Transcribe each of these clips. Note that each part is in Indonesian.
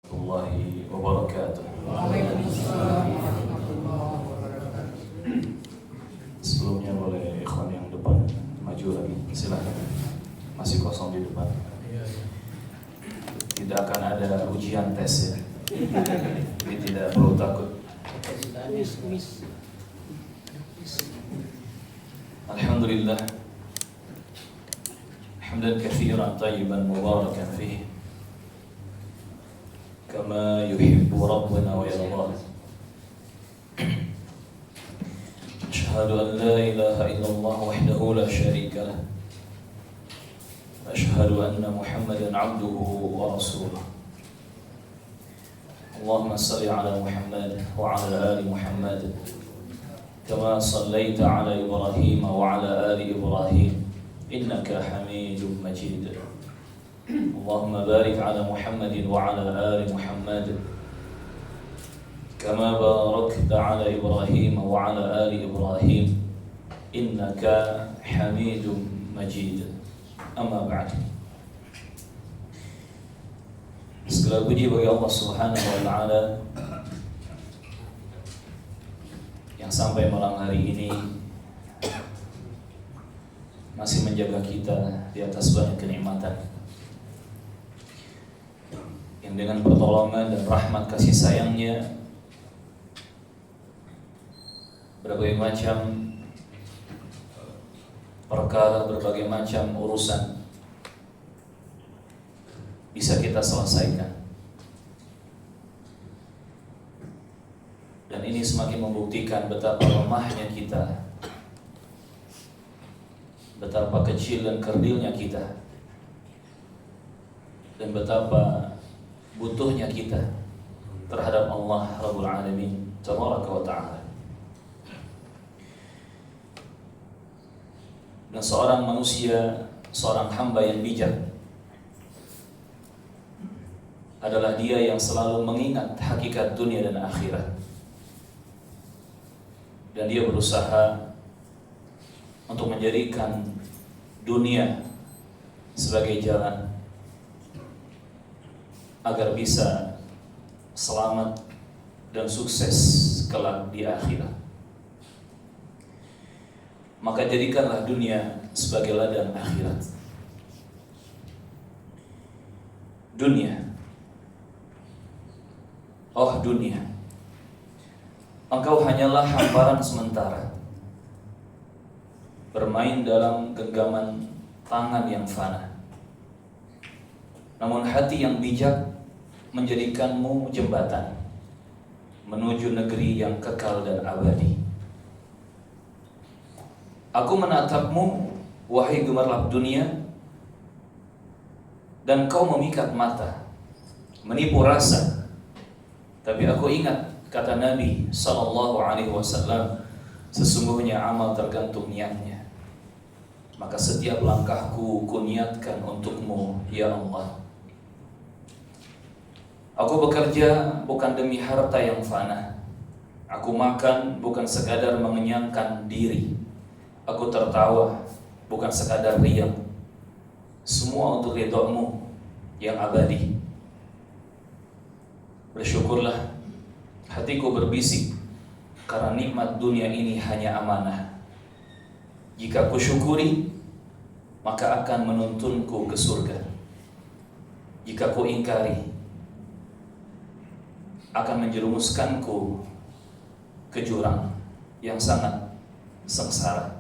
warahmatullahi wabarakatuh. Waalaikumsalam warahmatullahi wabarakatuh. Sebelumnya boleh ikhwan yang depan maju lagi, silakan. Masih kosong di depan. Tidak akan ada ujian tes ya. Jadi tidak perlu takut. Alhamdulillah. Hamdan katsiran tayyiban mubarakan fihi. Kama yuhibbu rabbuna wa yardah. Ashhadu an la ilaha illallah wahdahu la syarika lah. Ashhadu anna Muhammadan abduhu wa rasuluh. Allahumma salli ala Muhammad wa ala ali Muhammad kama sallaita ala Ibrahim wa ala ali Ibrahim innaka Hamidum Majid. Allahumma barik ala Muhammadin wa ala ali Muhammad kama barakta ala Ibrahim wa ala ali Ibrahim innaka Hamidum Majid. Amma ba'd. Segala puji bagi Allah Subhanahu wa taala yang sampai malam hari ini masih menjaga kita di atas banyak kenikmatan, yang dengan pertolongan dan rahmat kasih sayangnya berbagai macam perkara, berbagai macam urusan bisa kita selesaikan. Dan ini semakin membuktikan betapa lemahnya kita, betapa kecil dan kerdilnya kita, dan betapa butuhnya kita terhadap Allah Rabbul Alamin Tabaraka wa Ta'ala. Dan seorang manusia, seorang hamba yang bijak adalah dia yang selalu mengingat hakikat dunia dan akhirat, dan dia berusaha untuk menjadikan dunia sebagai jalan agar bisa selamat dan sukses kelak di akhirat. Maka jadikanlah dunia sebagai ladang akhirat. Dunia, oh dunia, engkau hanyalah hamparan sementara, bermain dalam genggaman tangan yang fana. Namun hati yang bijak menjadikanmu jembatan menuju negeri yang kekal dan abadi. Aku menatapmu, wahai gemerlap dunia, dan kau memikat mata, menipu rasa. Tapi aku ingat kata Nabi SAW, sesungguhnya amal tergantung niatnya. Maka setiap langkahku kuniatkan untukmu, ya Allah. Aku bekerja bukan demi harta yang fana. Aku makan bukan sekadar mengenyangkan diri. Aku tertawa bukan sekadar riang. Semua untuk ridhamu yang abadi. Bersyukurlah, hatiku berbisik, karena nikmat dunia ini hanya amanah. Jika ku syukuri, maka akan menuntunku ke surga. Jika ku ingkari, akan menjerumuskanku ke jurang yang sangat sengsara.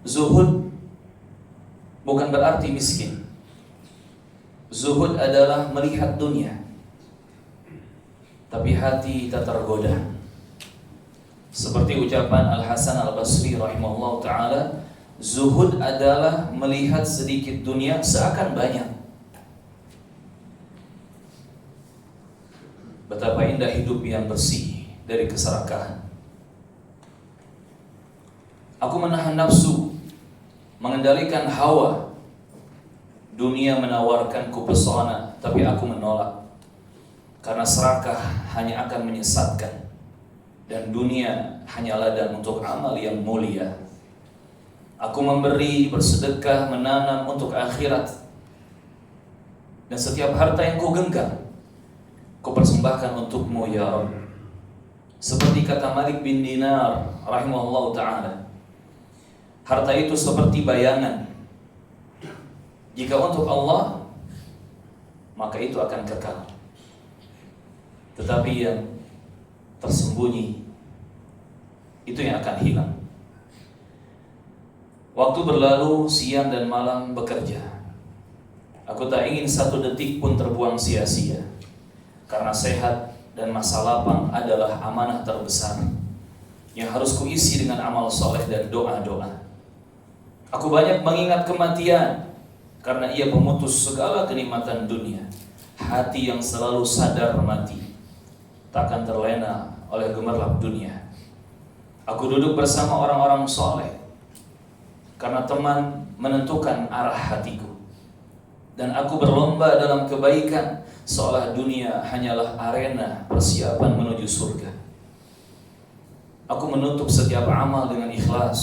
Zuhud bukan berarti miskin. Zuhud adalah melihat dunia, tapi hati tak tergoda. Seperti ucapan Al-Hasan Al-Basri rahimahullah ta'ala, zuhud adalah melihat sedikit dunia seakan banyak. Betapa indah hidup yang bersih dari keserakahan. Aku menahan nafsu, mengendalikan hawa. Dunia menawarkanku pesona, tapi aku menolak. Karena serakah hanya akan menyesatkan, dan dunia hanya ladang untuk amal yang mulia. Aku memberi, bersedekah, menanam untuk akhirat. Dan setiap harta yang kau genggam, kau persembahkan untukmu ya Rabb. Seperti kata Malik bin Dinar rahimahullah ta'ala, harta itu seperti bayangan. Jika untuk Allah, maka itu akan kekal. Tetapi yang tersembunyi, itu yang akan hilang. Waktu berlalu, siang dan malam bekerja. Aku tak ingin satu detik pun terbuang sia-sia. Karena sehat dan masa lapang adalah amanah terbesar yang harus kuisi dengan amal soleh dan doa-doa. Aku banyak mengingat kematian karena ia pemutus segala kenikmatan dunia. Hati yang selalu sadar mati takkan terlena oleh gemerlap dunia. Aku duduk bersama orang-orang soleh karena teman menentukan arah hatiku. Dan aku berlomba dalam kebaikan seolah dunia hanyalah arena persiapan menuju surga. Aku menutup setiap amal dengan ikhlas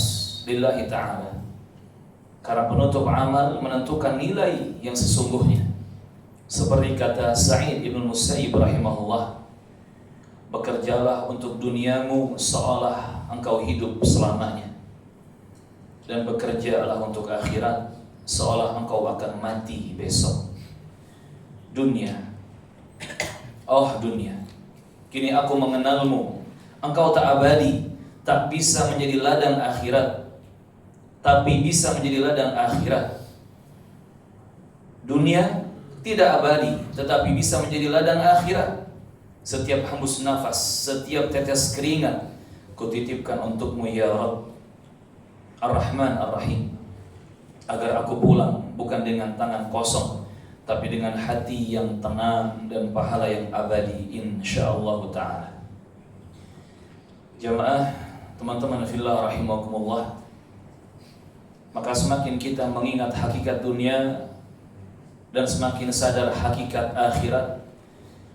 lillahi ta'ala, karena penutup amal menentukan nilai yang sesungguhnya. Seperti kata Sa'id ibn Musayyib rahimahullah, bekerjalah untuk duniamu seolah engkau hidup selamanya, dan bekerjalah untuk akhirat seolah engkau akan mati besok. Dunia, oh dunia, kini aku mengenalmu. Engkau tak abadi, tak bisa menjadi ladang akhirat, tapi bisa menjadi ladang akhirat. Dunia tidak abadi, tetapi bisa menjadi ladang akhirat. Setiap hembus nafas, setiap tetes keringat, kutitipkan untukmu ya Rabb, Ar-Rahman Ar-Rahim, agar aku pulang bukan dengan tangan kosong, tapi dengan hati yang tenang dan pahala yang abadi insyaallah ta'ala. Jamaah, teman-teman fillah rahimakumullah, maka semakin kita mengingat hakikat dunia dan semakin sadar hakikat akhirat,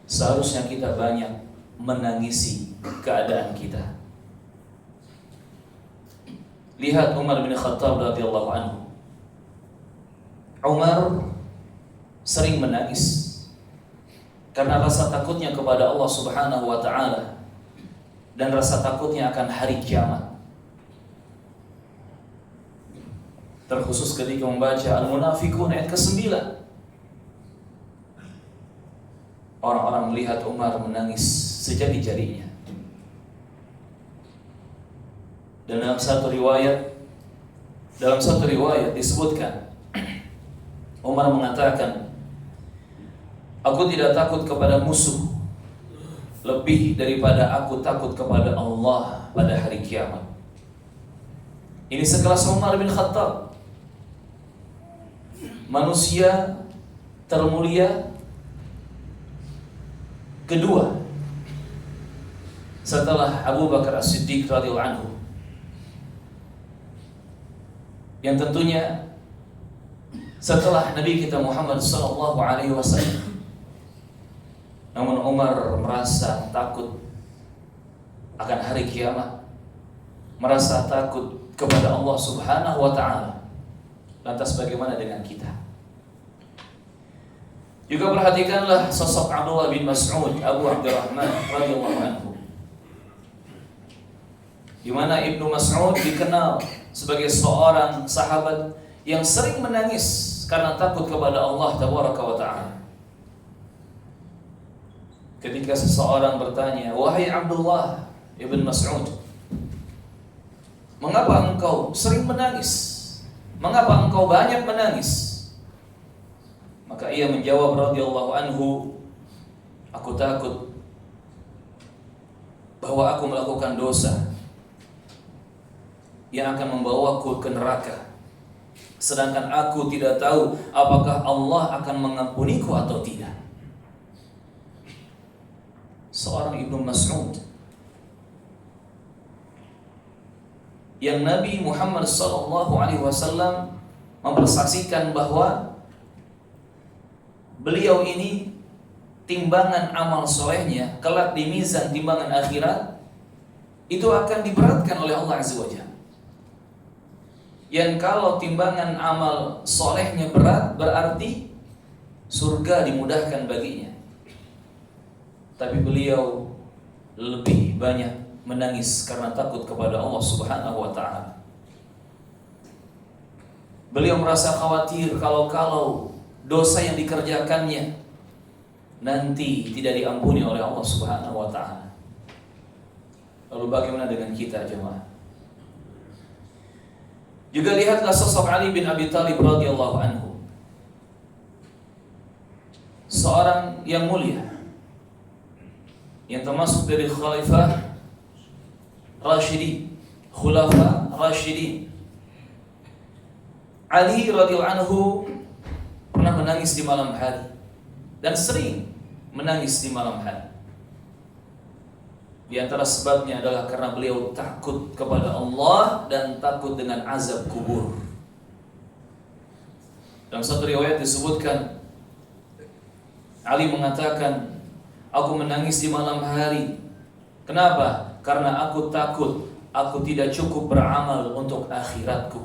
seharusnya kita banyak menangisi keadaan kita. Lihat Umar bin Khattab radhiyallahu anhu. Umar sering menangis karena rasa takutnya kepada Allah Subhanahu wa ta'ala dan rasa takutnya akan hari kiamat. Terkhusus ketika membaca Al-Munafiqun ayat ke-9. Orang-orang melihat Umar menangis sejadi-jadinya. Dan dalam satu riwayat disebutkan, Umar mengatakan, aku tidak takut kepada musuh lebih daripada aku takut kepada Allah pada hari kiamat. Ini sekelas Umar bin Khattab, manusia termulia kedua setelah Abu Bakar As-Siddiq radhiyallahu anhu, yang tentunya setelah Nabi kita Muhammad sallallahu alaihi wasallam. Namun Umar merasa takut akan hari kiamat, merasa takut kepada Allah Subhanahu wa ta'ala. Lantas bagaimana dengan kita? Juga perhatikanlah sosok Abdullah bin Mas'ud Abu Abdurrahman radhiyallahu anhu, di mana Ibnu Mas'ud dikenal sebagai seorang sahabat yang sering menangis karena takut kepada Allah Tabaraka wa ta'ala. Ketika seseorang bertanya, wahai Abdullah ibn Mas'ud, mengapa engkau sering menangis? Mengapa engkau banyak menangis? Maka ia menjawab radhiyallahu anhu, aku takut bahwa aku melakukan dosa yang akan membawaku ke neraka, sedangkan aku tidak tahu apakah Allah akan mengampuniku atau tidak. Seorang Ibnu Mas'ud yang Nabi Muhammad SAW mempersaksikan bahwa beliau ini timbangan amal solehnya kelak di mizan timbangan akhirat itu akan diberatkan oleh Allah Azza wa Jalla. Yang kalau timbangan amal solehnya berat, berarti surga dimudahkan baginya. Tapi beliau lebih banyak menangis karena takut kepada Allah Subhanahu wa taala. Beliau merasa khawatir kalau dosa yang dikerjakannya nanti tidak diampuni oleh Allah Subhanahu wa taala. Lalu bagaimana dengan kita, jemaah? Juga lihatlah sosok Ali bin Abi Thalib radhiyallahu anhu. Seorang yang mulia, yang termasuk dari khalifah Rashidin, khulafa Rashidin. Ali radhiyallahu anhu pernah menangis di malam hari dan sering menangis di malam hari. Di antara sebabnya adalah karena beliau takut kepada Allah dan takut dengan azab kubur. Dalam satu riwayat disebutkan, Ali mengatakan, aku menangis di malam hari. Kenapa? Karena aku takut aku tidak cukup beramal untuk akhiratku.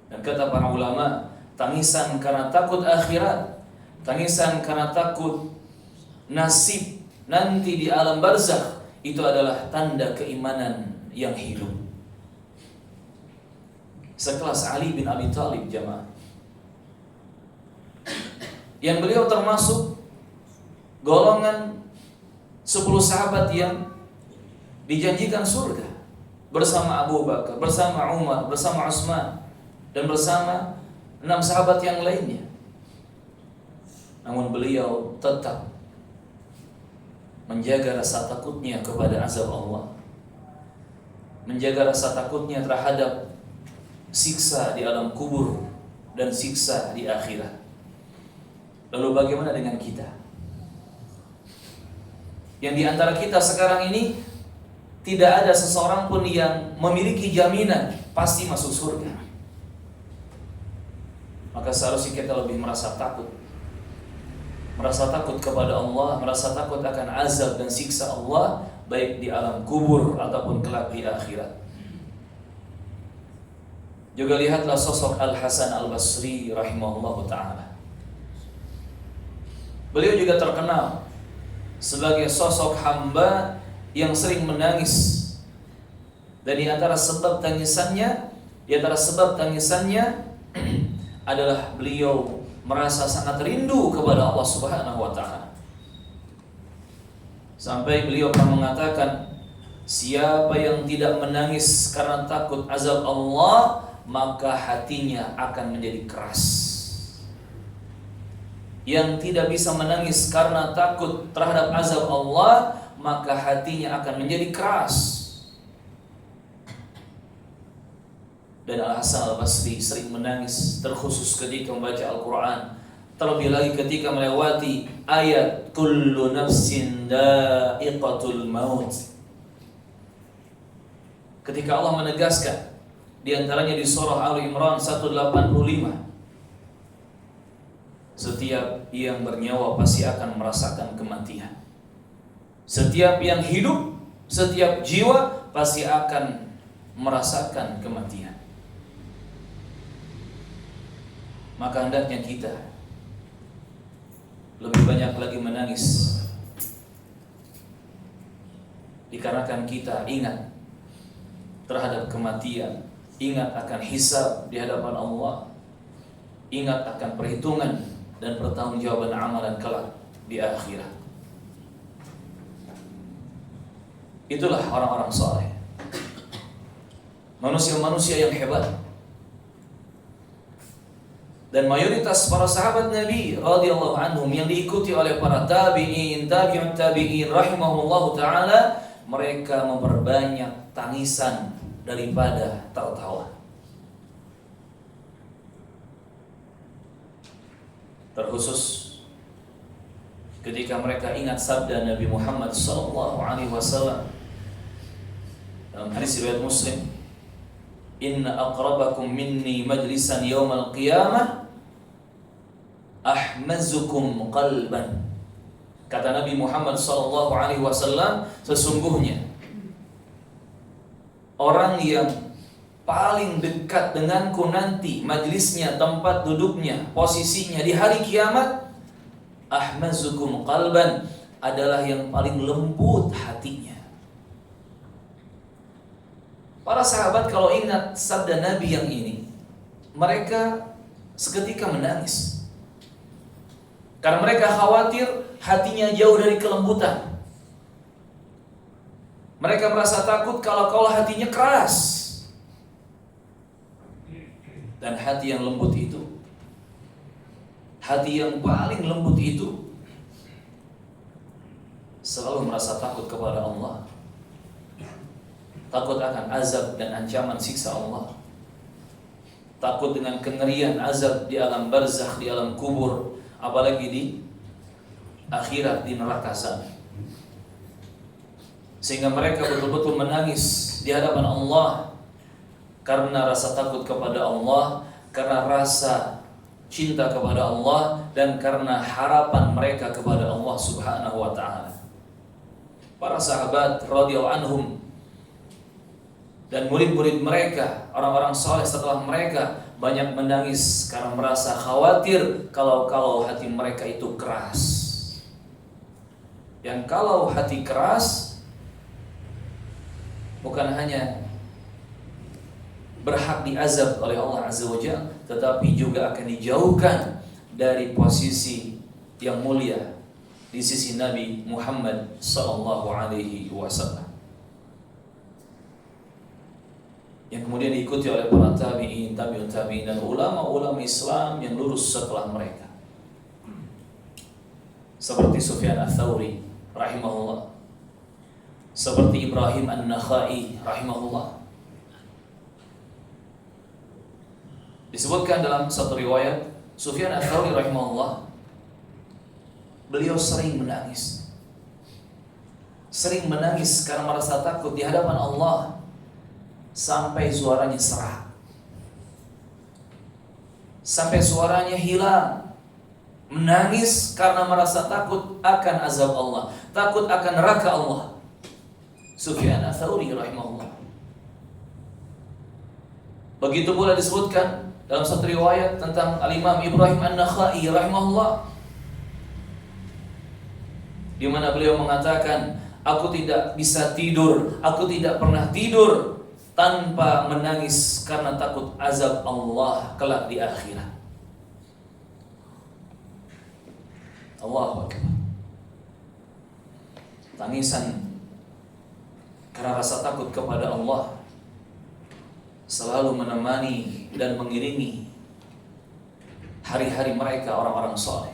Dan kata para ulama, tangisan karena takut akhirat, tangisan karena takut nasib nanti di alam barzakh, itu adalah tanda keimanan yang hidup. Sekelas Ali bin Abi Thalib, jamaah, yang beliau termasuk golongan 10 sahabat yang dijanjikan surga bersama Abu Bakar, bersama Umar, bersama Utsman, dan bersama 6 sahabat yang lainnya. Namun beliau tetap menjaga rasa takutnya kepada azab Allah, menjaga rasa takutnya terhadap siksa di alam kubur dan siksa di akhirat. Lalu bagaimana dengan kita? Yang di antara kita sekarang ini tidak ada seseorang pun yang memiliki jaminan pasti masuk surga. Maka seharusnya kita lebih merasa takut kepada Allah, merasa takut akan azab dan siksa Allah, baik di alam kubur ataupun kelak di akhirat. Juga lihatlah sosok Al-Hasan Al-Basri rahimahullahu ta'ala. Beliau juga terkenal sebagai sosok hamba yang sering menangis. Dan di antara sebab tangisannya adalah beliau merasa sangat rindu kepada Allah Subhanahu wa taala. Sampai beliau pernah mengatakan, siapa yang tidak menangis karena takut azab Allah, maka hatinya akan menjadi keras. Yang tidak bisa menangis karena takut terhadap azab Allah, maka hatinya akan menjadi keras. Dan Al-Hasan Al-Basri sering menangis, terkhusus ketika membaca Al-Quran, terlebih lagi ketika melewati ayat kullu nafsin dha'iqatul maut. Ketika Allah menegaskan, di antaranya di surah Al-Imran 185, setiap yang bernyawa pasti akan merasakan kematian. Setiap yang hidup, setiap jiwa pasti akan merasakan kematian. Maka hendaknya kita lebih banyak lagi menangis, dikarenakan kita ingat terhadap kematian, ingat akan hisab di hadapan Allah, ingat akan perhitungan dan pertanggungjawaban amalan kelak di akhirat. Itulah orang-orang saleh, manusia-manusia yang hebat. Dan mayoritas para sahabat Nabi radhiyallahu anhum yang diikuti oleh para tabi'in, tabi'ut tabi'in rahimahullahu ta'ala, mereka memperbanyak tangisan daripada tertawa. Terkhusus ketika mereka ingat sabda Nabi Muhammad SAW dalam hadis riwayat Muslim, inna aqrabakum minni majlisan yawmal qiyamah ahmazukum qalban. Kata Nabi Muhammad SAW, sesungguhnya orang yang paling dekat denganku nanti, majlisnya, tempat duduknya, posisinya di hari kiamat, ahmazukum qalban, adalah yang paling lembut hatinya. Para sahabat kalau ingat sabda Nabi yang ini, mereka seketika menangis. Karena mereka khawatir hatinya jauh dari kelembutan. Mereka merasa takut kalau hatinya keras. Dan hati yang lembut itu, hati yang paling lembut itu, selalu merasa takut kepada Allah. Takut akan azab dan ancaman siksa Allah. Takut dengan kengerian azab di alam barzakh, di alam kubur, apalagi di akhirat, di neraka sana. Sehingga mereka betul-betul menangis di hadapan Allah karena rasa takut kepada Allah, karena rasa cinta kepada Allah, dan karena harapan mereka kepada Allah Subhanahu wa ta'ala. Para sahabat radhiyallahu anhum dan murid-murid mereka, orang-orang saleh setelah mereka, banyak menangis karena merasa khawatir kalau hati mereka itu keras. Yang kalau hati keras, bukan hanya berhak diazab oleh Allah Azza wa Jalla, tetapi juga akan dijauhkan dari posisi yang mulia di sisi Nabi Muhammad sallallahu alaihi wasallam, yang kemudian diikuti oleh para tabi'in, tabi'ut tabi'in, dan ulama-ulama Islam yang lurus setelah mereka, seperti Sufyan Ats-Tsauri rahimahullah, seperti Ibrahim An-Nakhai rahimahullah. Disebutkan dalam satu riwayat, Sufyan Ats-Tsauri rahimahullah, beliau sering menangis. Sering menangis karena merasa takut di hadapan Allah, sampai suaranya serak, sampai suaranya hilang. Menangis karena merasa takut akan azab Allah, takut akan neraka Allah. Sufyan Ats-Tsauri rahimahullah. Begitu pula disebutkan dalam satu riwayat tentang Al-Imam Ibrahim An-Nakhai rahimahullah, di mana beliau mengatakan, aku tidak bisa tidur, aku tidak pernah tidur tanpa menangis karena takut azab Allah kelak di akhirat. Allahu Akbar. Tangisan karena rasa takut kepada Allah selalu menemani dan mengiringi hari-hari mereka, orang-orang saleh.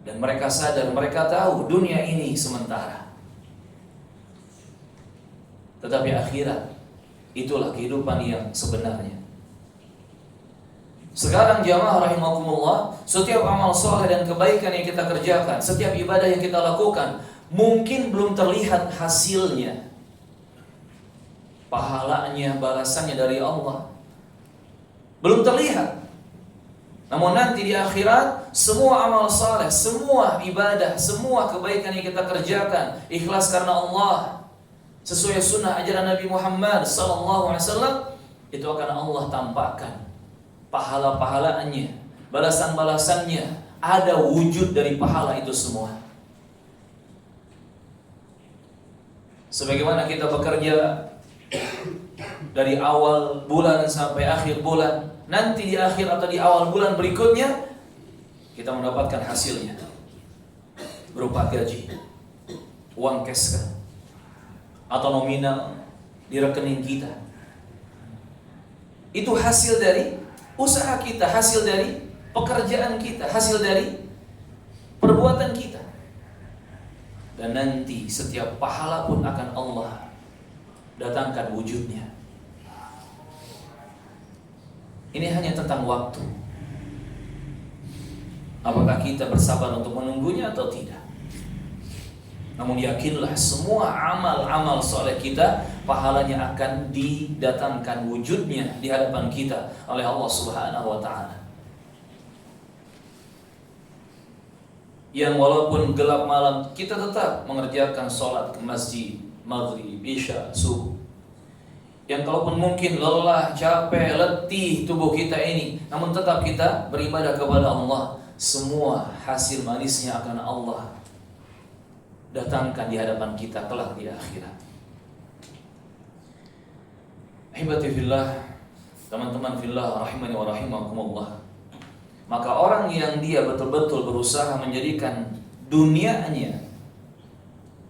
Dan mereka sadar, mereka tahu dunia ini sementara, tetapi akhirat itulah kehidupan yang sebenarnya. Sekarang jamaah rahimakumullah, setiap amal saleh dan kebaikan yang kita kerjakan, setiap ibadah yang kita lakukan, mungkin belum terlihat hasilnya, pahalanya, balasannya dari Allah, belum terlihat. Namun nanti di akhirat, semua amal saleh, semua ibadah, semua kebaikan yang kita kerjakan, ikhlas karena Allah, sesuai sunnah ajaran Nabi Muhammad sallallahu alaihi wasallam, itu akan Allah tampakkan pahala-pahalanya, balasan-balasannya, ada wujud dari pahala itu semua. Sebagaimana kita bekerja dari awal bulan sampai akhir bulan, nanti di akhir atau di awal bulan berikutnya kita mendapatkan hasilnya berupa gaji, uang cash kan, atau nominal di rekening kita. Itu hasil dari usaha kita, hasil dari pekerjaan kita, hasil dari perbuatan kita. Dan nanti setiap pahala pun akan Allah datangkan wujudnya. Ini hanya tentang waktu. Apakah kita bersabar untuk menunggunya atau tidak? Namun yakinlah, semua amal-amal soleh kita, pahalanya akan didatangkan wujudnya di hadapan kita oleh Allah Subhanahu wa ta'ala. Yang walaupun gelap malam, kita tetap mengerjakan sholat ke masjid, maghrib, isya, subuh. yang kalaupun mungkin lelah, capek, letih tubuh kita ini, namun tetap kita beribadah kepada Allah, semua hasil manisnya akan Allah datangkan di hadapan kita kelak di akhirat. Ahibati fillah, teman-teman fillah rahimani wa rahimakumullah. Maka orang yang dia betul-betul berusaha menjadikan dunianya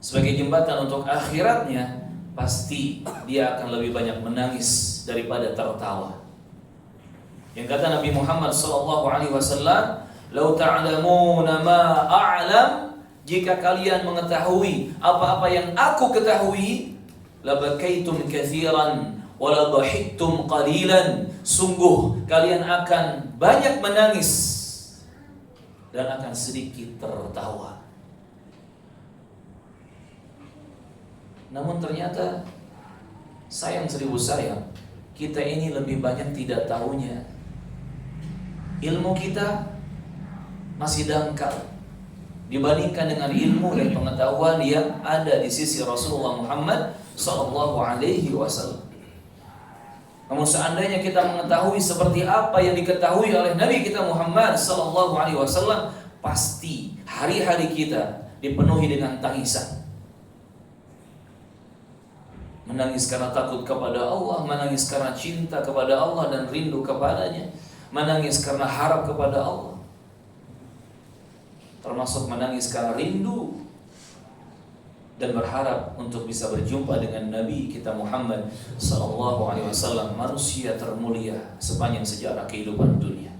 sebagai jembatan untuk akhiratnya, pasti dia akan lebih banyak menangis daripada tertawa. Yang kata Nabi Muhammad SAW, "Lau ta'lamuna ma a'lam," jika kalian mengetahui apa-apa yang aku ketahui, "labakaitum katsiran wa la dhahiktum qalilan." Sungguh kalian akan banyak menangis dan akan sedikit tertawa. Namun ternyata sayang seribu sayang, kita ini lebih banyak tidak tahunya. Ilmu kita masih dangkal dibandingkan dengan ilmu dan pengetahuan yang ada di sisi Rasulullah Muhammad SAW. Namun seandainya kita mengetahui seperti apa yang diketahui oleh Nabi kita Muhammad SAW, pasti hari-hari kita dipenuhi dengan tangisan. Menangis karena takut kepada Allah, menangis karena cinta kepada Allah dan rindu kepadanya, menangis karena harap kepada Allah, termasuk menangis karena rindu dan berharap untuk bisa berjumpa dengan Nabi kita Muhammad SAW, manusia termulia sepanjang sejarah kehidupan dunia.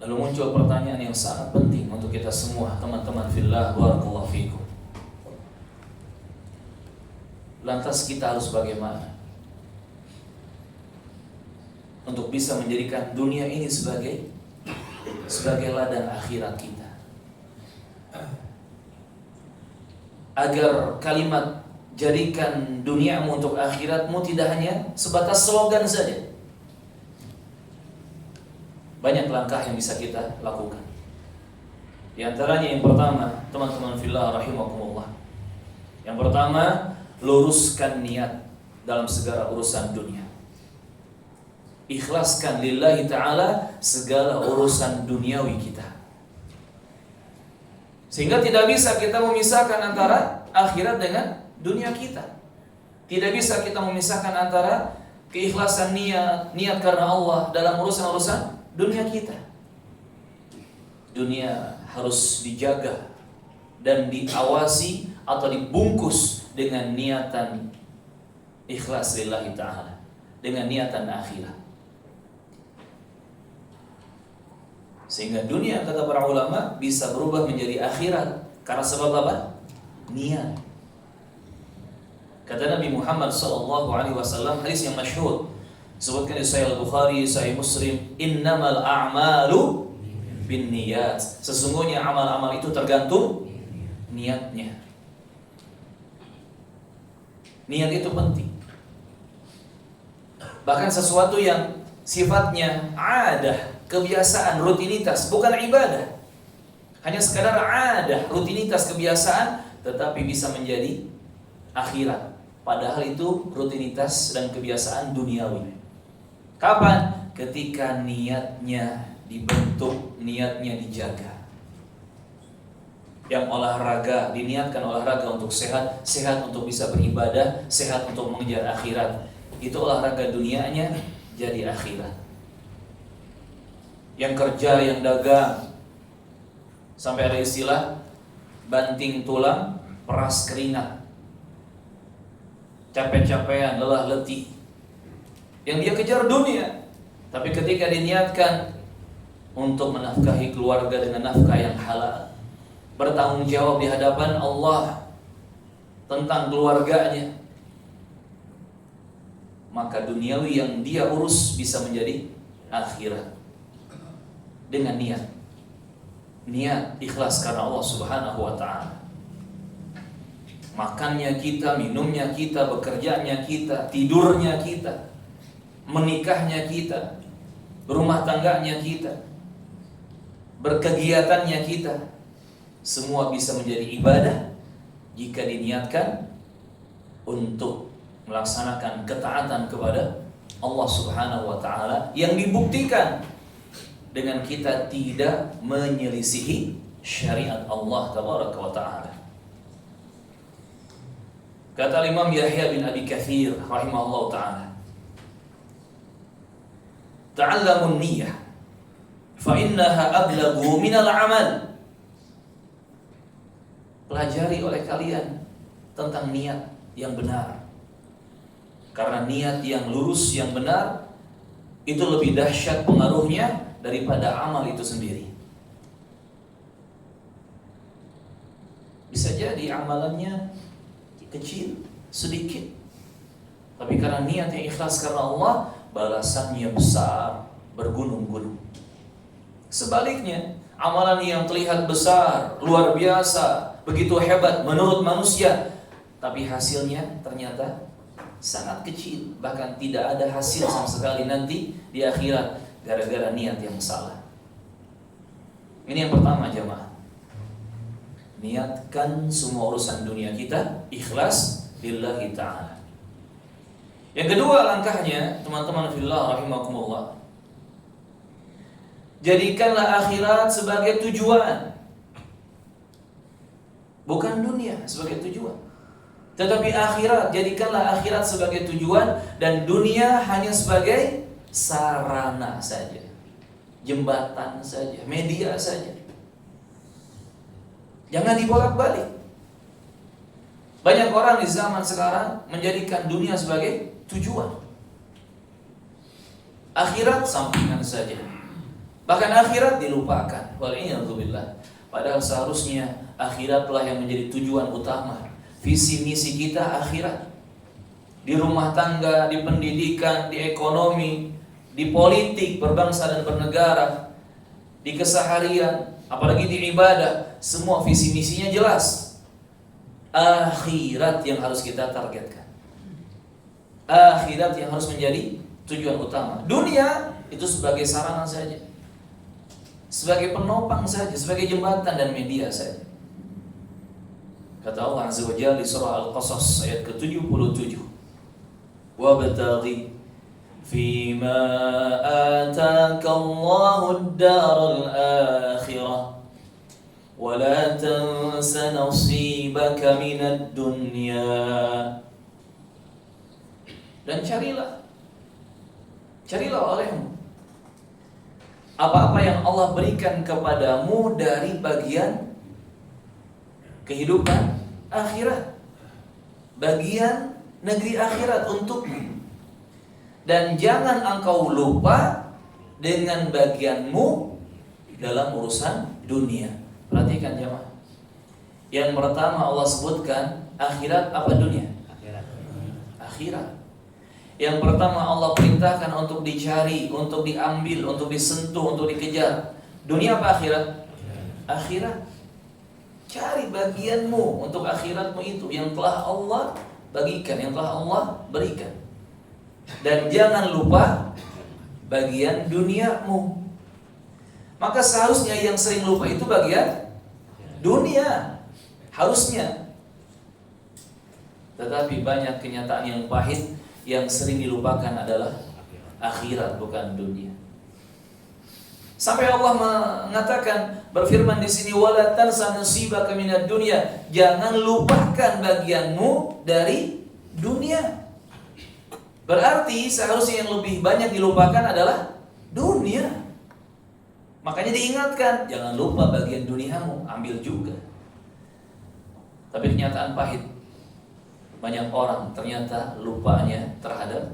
Lalu muncul pertanyaan yang sangat penting untuk kita semua, teman-teman fillah, barakallahu fikum. Lantas kita harus bagaimana untuk bisa menjadikan dunia ini sebagai ladang akhirat kita, agar kalimat "jadikan duniamu untuk akhiratmu" tidak hanya sebatas slogan saja. Banyak langkah yang bisa kita lakukan. Di antaranya yang pertama, teman-teman fillah rahimakumullah, yang pertama, luruskan niat dalam segala urusan dunia. Ikhlaskan lillahi ta'ala segala urusan duniawi kita, sehingga tidak bisa kita memisahkan antara akhirat dengan dunia kita. Tidak bisa kita memisahkan antara keikhlasan niat karena Allah dalam urusan-urusan dunia kita. Dunia harus dijaga dan diawasi atau dibungkus dengan niatan ikhlas lillahi ta'ala, dengan niatan akhirat. Sehingga dunia, kata para ulama, bisa berubah menjadi akhirat karena sebab apa? Niat. Kata Nabi Muhammad SAW, hadis yang masyhur, sebutkan di Sahih Al-Bukhari, Sahih Muslim, "Innamal a'malu binniyat." Sesungguhnya amal-amal itu tergantung niatnya. Niat itu penting. Bahkan sesuatu yang sifatnya adah, kebiasaan, rutinitas, bukan ibadah, hanya sekadar adah, rutinitas, kebiasaan, tetapi bisa menjadi akhirat. Padahal itu rutinitas dan kebiasaan duniawi. Kapan? Ketika niatnya dibentuk, niatnya dijaga. Yang olahraga, diniatkan olahraga untuk sehat, sehat untuk bisa beribadah, sehat untuk mengejar akhirat. Itu olahraga dunianya jadi akhirat. Yang kerja, yang dagang, sampai ada istilah banting tulang, peras keringat, capek-capean, lelah letih, yang dia kejar dunia. Tapi ketika diniatkan untuk menafkahi keluarga dengan nafkah yang halal, bertanggung jawab di hadapan Allah tentang keluarganya, maka duniawi yang dia urus bisa menjadi akhirat. Dengan niat ikhlas karena Allah Subhanahu wa ta'ala. Makannya kita, minumnya kita, bekerjanya kita, tidurnya kita, menikahnya kita, berumah tangganya kita, berkegiatannya kita, semua bisa menjadi ibadah jika diniatkan untuk melaksanakan ketaatan kepada Allah Subhanahu wa taala yang dibuktikan dengan kita tidak menyelisihi syariat Allah tabaraka wa taala. Kata Imam Yahya bin Abi Katsir rahimahullah taala, ta'allamun niyyah fa innaha ablaghu minal amal. Pelajari oleh kalian tentang niat yang benar. Karena niat yang lurus, yang benar, itu lebih dahsyat pengaruhnya daripada amal itu sendiri. Bisa jadi amalannya kecil, sedikit, tapi karena niat yang ikhlas karena Allah, balasannya besar, bergunung-gunung. Sebaliknya, amalan yang terlihat besar, luar biasa, begitu hebat menurut manusia, tapi hasilnya ternyata sangat kecil, bahkan tidak ada hasil sama sekali nanti di akhirat gara-gara niat yang salah. Ini yang pertama jemaah. Niatkan semua urusan dunia kita ikhlas lillahi ta'ala. Yang kedua langkahnya, teman-teman fillah rahimakumullah, jadikanlah akhirat sebagai tujuan, bukan dunia sebagai tujuan. Tetapi akhirat, jadikanlah akhirat sebagai tujuan dan dunia hanya sebagai sarana saja, jembatan saja, media saja. Jangan dibolak-balik. Banyak orang di zaman sekarang menjadikan dunia sebagai tujuan, akhirat sampingan saja. Bahkan akhirat dilupakan. Wal'iyadzubillah. Padahal seharusnya akhiratlah yang menjadi tujuan utama. Visi misi kita akhirat. Di rumah tangga, di pendidikan, di ekonomi, di politik, berbangsa dan bernegara, di keseharian, apalagi di ibadah, semua visi misinya jelas. Akhirat yang harus kita targetkan. Akhirat yang harus menjadi tujuan utama. Dunia itu sebagai sarana saja, sebagai penopang saja, sebagai jembatan dan media saja. Kata Allah Azza wa Jalla di surah Al-Qasas ayat ke-77, wabtaghi fima ataka Allahu ad-daral akhirah wa la tansa nasibaka minad dunya. Dan carilah olehmu apa-apa yang Allah berikan kepadamu dari bagian kehidupan akhirat, bagian negeri akhirat untukmu. Dan jangan engkau lupa dengan bagianmu dalam urusan dunia. Perhatikan jemaah. Yang pertama Allah sebutkan akhirat apa dunia? Akhirat. Yang pertama Allah perintahkan untuk dicari, untuk diambil, untuk disentuh, untuk dikejar. Dunia apa akhirat? Akhirat. Cari bagianmu untuk akhiratmu itu yang telah Allah bagikan, yang telah Allah berikan. Dan jangan lupa bagian duniamu. Maka seharusnya yang sering lupa itu bagian dunia, harusnya. Tetapi banyak kenyataan yang pahit. Yang sering dilupakan adalah akhirat, bukan dunia. Sampai Allah mengatakan, berfirman di sini, wala tansa nasibaka minad dunya, jangan lupakan bagianmu dari dunia. Berarti seharusnya yang lebih banyak dilupakan adalah dunia. Makanya diingatkan, jangan lupa bagian duniamu, ambil juga. Tapi kenyataan pahit, banyak orang ternyata lupanya terhadap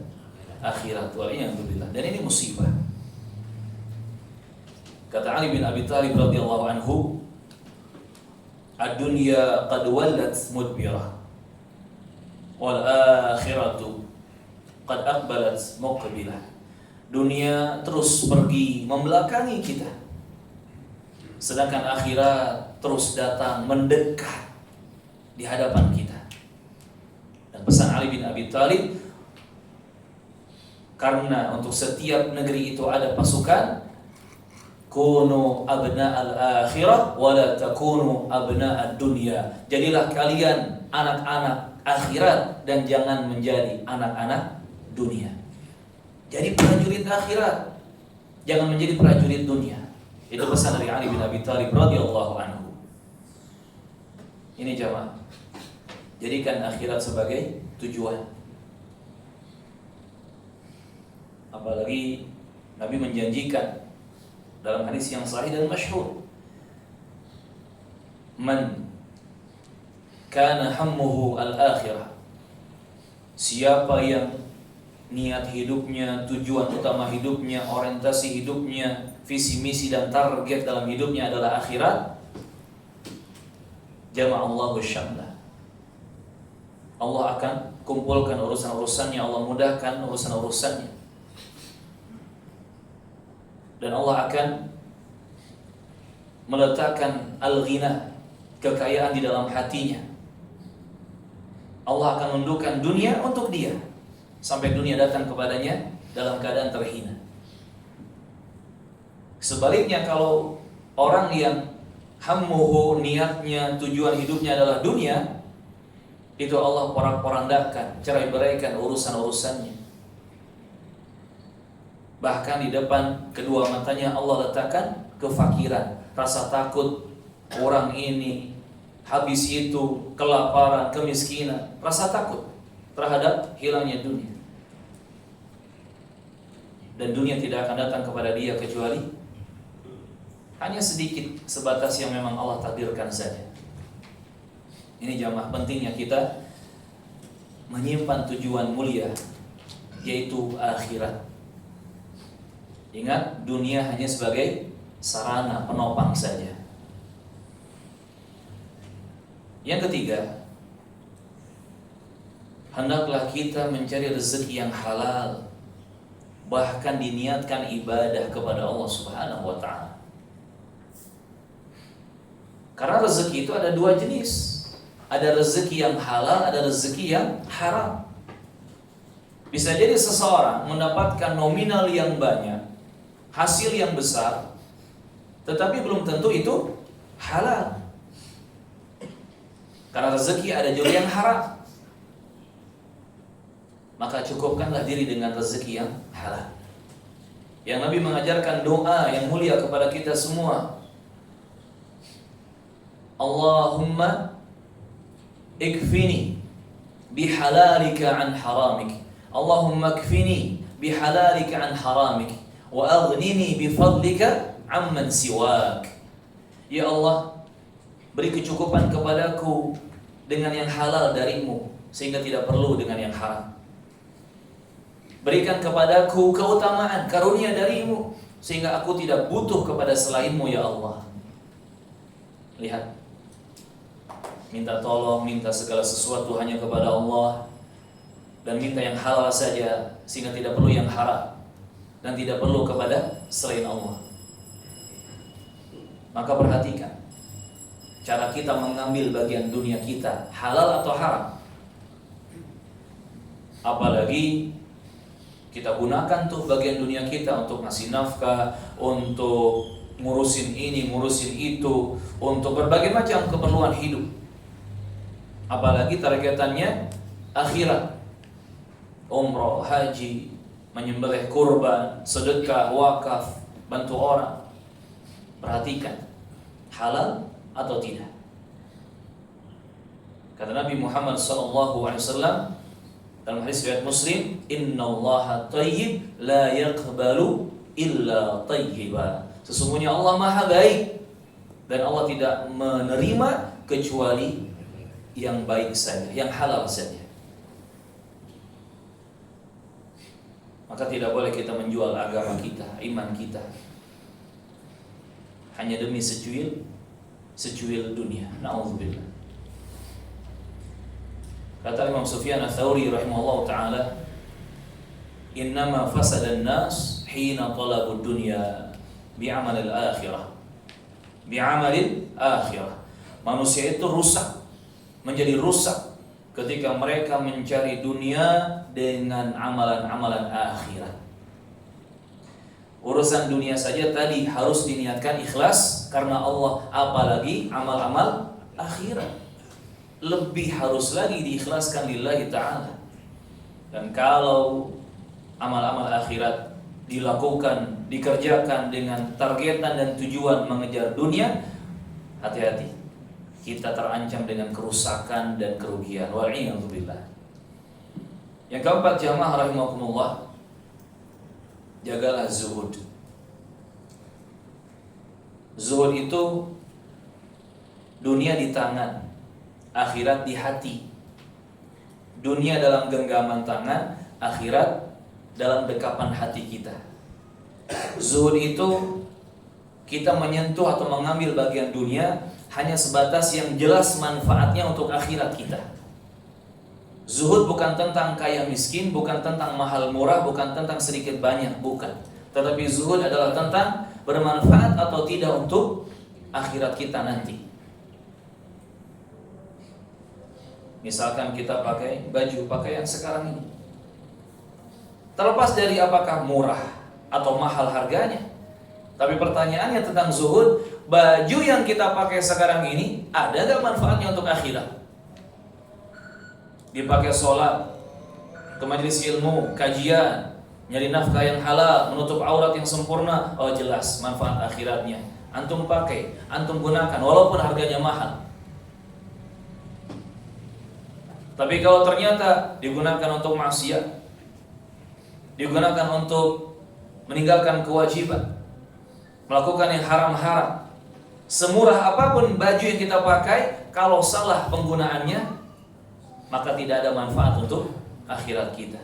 akhirat. Wal'iyadzubillah. Dan ini musibah. Kata Ali bin Abi Thalib radhiyallahu anhu, ad-dunya qad wallat mudbirah wal akhiratu qad aqbalat muqbilah. Dunia terus pergi membelakangi kita, sedangkan akhirat terus datang mendekat di hadapan kita. Dan pesan Ali bin Abi Thalib, karena untuk setiap negeri itu ada pasukan, kunu abna'al akhirah wa la takunu abna'ad dunya. Jadilah kalian anak-anak akhirat dan jangan menjadi anak-anak dunia. Jadi prajurit akhirat, jangan menjadi prajurit dunia. Itu pesan dari Ali bin Abi Thalib radhiyallahu anhu. Ini jamaah, jadikan akhirat sebagai tujuan. Apalagi Nabi menjanjikan dalam hadis yang sahih dan masyhur, man kana hammuhu al-akhirah, siapa yang niat hidupnya, tujuan utama hidupnya, orientasi hidupnya, visi misi dan target dalam hidupnya adalah akhirat, jama'allahu syamlah, Allah akan kumpulkan urusan-urusannya, Allah mudahkan urusan-urusannya, dan Allah akan meletakkan al-ghina, kekayaan di dalam hatinya. Allah akan menundukkan dunia untuk dia sampai dunia datang kepadanya dalam keadaan terhina. Sebaliknya, kalau orang yang hammuhu, niatnya, tujuan hidupnya adalah dunia, itu Allah porak-porandakan, cerai-beraikan urusan-urusannya. Bahkan di depan kedua matanya Allah letakkan kefakiran, rasa takut, orang ini habis itu, kelaparan, kemiskinan, rasa takut terhadap hilangnya dunia. Dan dunia tidak akan datang kepada dia kecuali hanya sedikit, sebatas yang memang Allah takdirkan saja. Ini jamaah, pentingnya kita menyimpan tujuan mulia, yaitu akhirat. Ingat, dunia hanya sebagai sarana penopang saja. Yang ketiga, hendaklah kita mencari rezeki yang halal, bahkan diniatkan ibadah kepada Allah Subhanahu wa ta'ala. Karena rezeki itu ada dua jenis. Ada rezeki yang halal, ada rezeki yang haram. Bisa jadi seseorang mendapatkan nominal yang banyak, hasil yang besar, tetapi belum tentu itu halal. Karena rezeki ada juga yang haram. Maka cukupkanlah diri dengan rezeki yang halal. Yang Nabi mengajarkan doa yang mulia kepada kita semua. Allahumma ikfini bihalalika an haramik. Allahumma ikfini bihalalika an haramik. Wa aghnini bifadlika amman siwak. Ya Allah, beri kecukupan kepadaku dengan yang halal darimu, sehingga tidak perlu dengan yang haram. Berikan kepadaku keutamaan, karunia darimu, sehingga aku tidak butuh kepada selainmu ya Allah. Lihat, minta tolong, minta segala sesuatu hanya kepada Allah, dan minta yang halal saja, sehingga tidak perlu yang haram, dan tidak perlu kepada selain Allah. Maka perhatikan cara kita mengambil bagian dunia kita, halal atau haram. Apalagi kita gunakan tuh bagian dunia kita untuk ngasih nafkah, untuk ngurusin ini, ngurusin itu, untuk berbagai macam keperluan hidup. Apalagi targetannya akhirat, umroh, haji, menyembelih kurban, sedekah, wakaf, bantu orang. Perhatikan, halal atau tidak. Kata Nabi Muhammad SAW dalam hadis riwayat Muslim, innallaha thayyib la yaqbalu illa thayyiba. Sesungguhnya Allah Maha baik dan Allah tidak menerima kecuali yang baik saja, yang halal saja. Maka tidak boleh kita menjual agama kita, iman kita, hanya demi secuil dunia. Na'udzubillah. Kata Imam Sufyan Ats-Tsauri rahimahullah ta'ala, innama fasada an-nas hina talabu dunya bi'amalil akhirah. Bi'amalil akhirah. Manusia itu rusak, menjadi rusak ketika mereka mencari dunia dengan amalan-amalan akhirat. Urusan dunia saja tadi harus diniatkan ikhlas karena Allah, apalagi amal-amal akhirat. lebih harus lagi diikhlaskan lillahi ta'ala. Dan kalau amal-amal akhirat dilakukan, dikerjakan dengan targetan dan tujuan mengejar dunia, hati-hati, kita terancam dengan kerusakan dan kerugian. Wa'iyadzubillah. Yang keempat, jamaah rahimakumullah, jagalah zuhud. Zuhud itu dunia di tangan, akhirat di hati. Dunia dalam genggaman tangan, akhirat dalam dekapan hati kita. Zuhud itu kita menyentuh atau mengambil bagian dunia hanya sebatas yang jelas manfaatnya untuk akhirat kita. Zuhud bukan tentang kaya miskin, bukan tentang mahal murah, bukan tentang sedikit banyak, bukan. Tetapi zuhud adalah tentang bermanfaat atau tidak untuk akhirat kita nanti. Misalkan kita pakai baju pakaian sekarang ini, terlepas dari apakah murah atau mahal harganya, tapi pertanyaannya tentang zuhud, baju yang kita pakai sekarang ini ada gak manfaatnya untuk akhirat? Dipakai sholat, ke majelis ilmu, kajian, nyari nafkah yang halal, menutup aurat yang sempurna, oh jelas manfaat akhiratnya. Antum pakai, antum gunakan, walaupun harganya mahal. Tapi kalau ternyata digunakan untuk maksiat, digunakan untuk meninggalkan kewajiban, melakukan yang haram-haram, semurah apapun baju yang kita pakai, kalau salah penggunaannya, maka tidak ada manfaat untuk akhirat kita.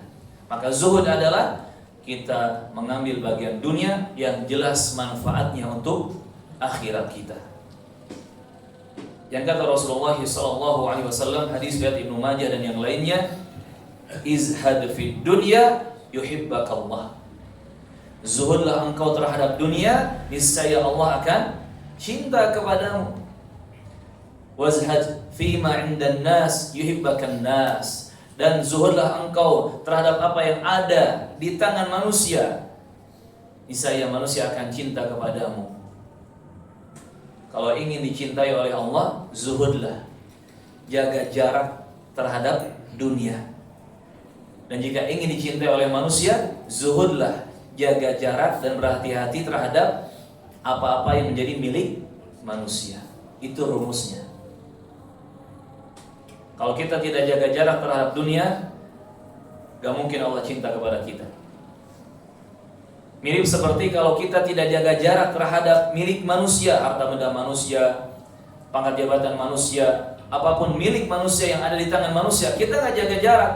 Maka zuhud adalah kita mengambil bagian dunia yang jelas manfaatnya untuk akhirat kita. Yang kata Rasulullah SAW, hadis riwayat Ibnu Majah dan yang lainnya, izhad fid dunya yuhibbakallah. Zuhudlah engkau terhadap dunia, niscaya Allah akan cinta kepadamu. Wazhad fima 'indan nas yuhibbakan nas. Dan zuhudlah engkau terhadap apa yang ada di tangan manusia, niscaya manusia akan cinta kepadamu. Kalau ingin dicintai oleh Allah, zuhudlah, jaga jarak terhadap dunia. Dan jika ingin dicintai oleh manusia, zuhudlah, jaga jarak dan berhati-hati terhadap apa-apa yang menjadi milik manusia. Itu rumusnya. Kalau kita tidak jaga jarak terhadap dunia, gak mungkin Allah cinta kepada kita. Mirip seperti kalau kita tidak jaga jarak terhadap milik manusia, harta benda manusia, pangkat jabatan manusia, apapun milik manusia yang ada di tangan manusia, kita gak jaga jarak.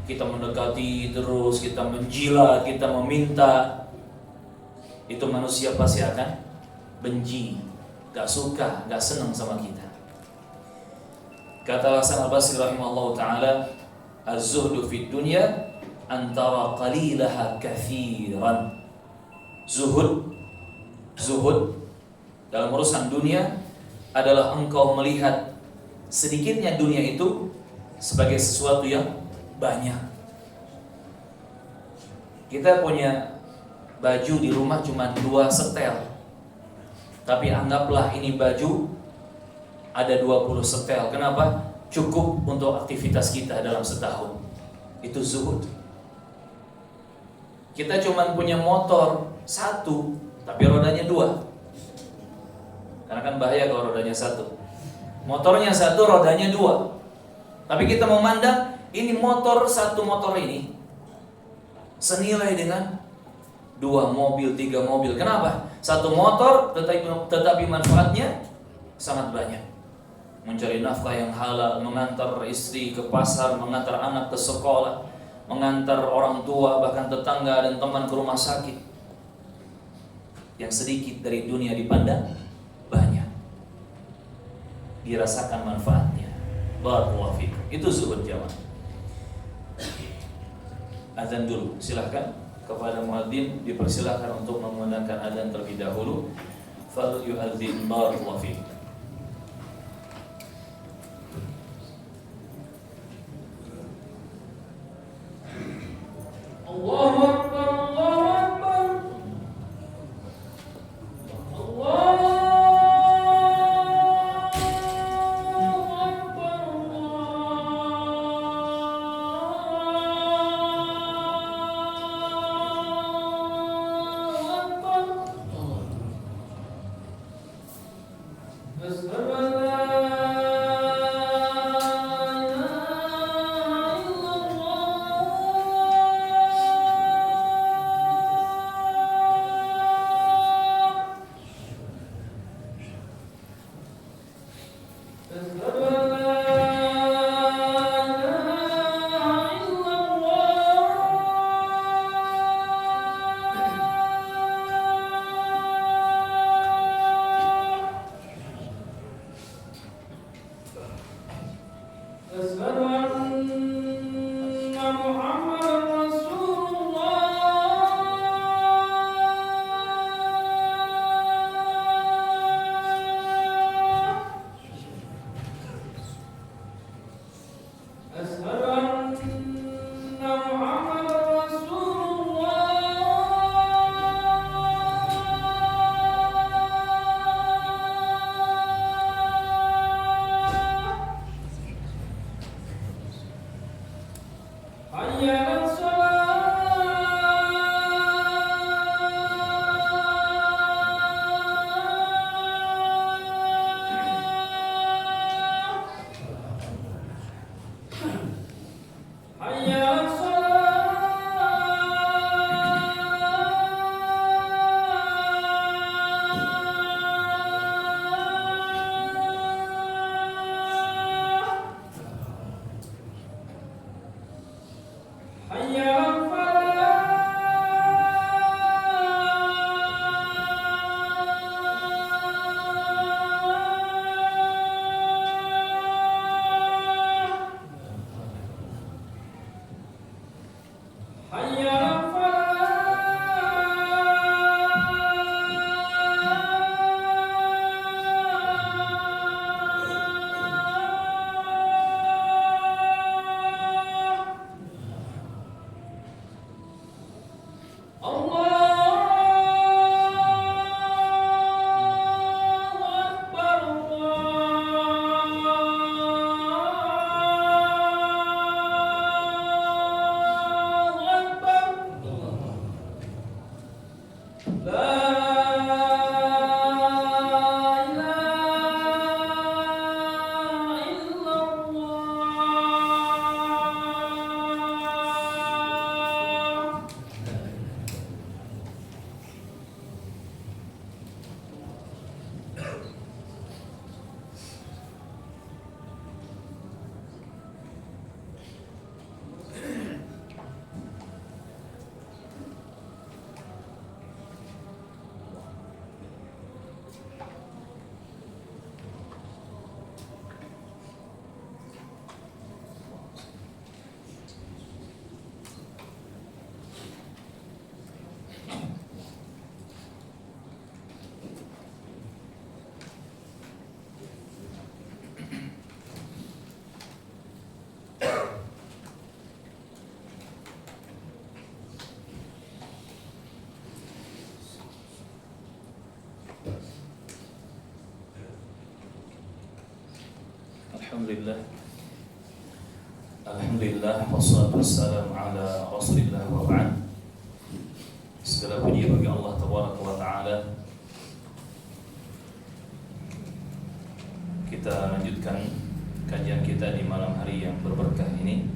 Kita mendekati terus, kita menjilat, kita meminta, itu manusia pasti akan benci, gak suka, gak senang sama kita. Kata Hasan Al-Basri rahimahullah ta'ala, az-zuhdu fid dunya antara qalilaha kathiran. Zuhud dalam urusan dunia adalah engkau melihat sedikitnya dunia itu sebagai sesuatu yang banyak. Kita punya baju di rumah cuma 2 setel, tapi anggaplah ini baju ada 20 setel. Kenapa? Cukup untuk aktivitas kita dalam setahun. Itu zuhud. Kita cuma punya motor 1, tapi rodanya 2. Karena kan bahaya kalau rodanya 1. Motornya 1, rodanya 2. Tapi kita memandang ini motor, 1 motor ini senilai dengan 2 mobil, 3 mobil. Kenapa? 1 motor tetapi manfaatnya sangat banyak. Mencari nafkah yang halal, mengantar istri ke pasar, mengantar anak ke sekolah, mengantar orang tua, bahkan tetangga dan teman ke rumah sakit. Yang sedikit dari dunia dipandang banyak, dirasakan manfaatnya. Barakallahu fikum. Itu zuhud jamaah. Azan dulu, silahkan. Kepada muadzin dipersilahkan untuk menggunakan azan terlebih dahulu. Fal yu'adzin. Barakallahu fikum. Allahu Akbar, Allahu Akbar. Allahu Akbar. Alhamdulillah wassalatu wassalamu ala Rasulillah wa ba'd. Segala puji bagi Allah tabaraka wa taala. Kita lanjutkan kajian kita di malam hari yang berberkah ini.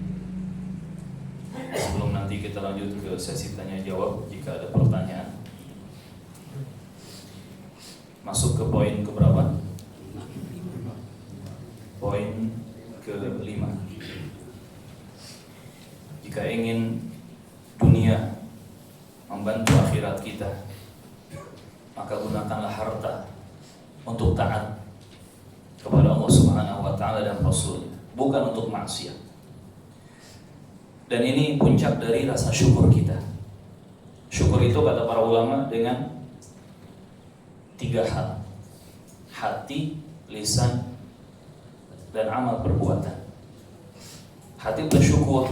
Sebelum nanti kita lanjut ke sesi tanya jawab, jika ada pertanyaan. Masuk ke poin keberapa? Poin ke-5. Jika ingin dunia membantu akhirat kita, maka gunakanlah harta untuk taat kepada Allah Subhanahu wa taala dan Rasul-Nya, bukan untuk maksiat. Dan ini puncak dari rasa syukur kita. Syukur itu kata para ulama dengan 3 hal: hati, lisan, dan amal perbuatan. Hati bersyukur,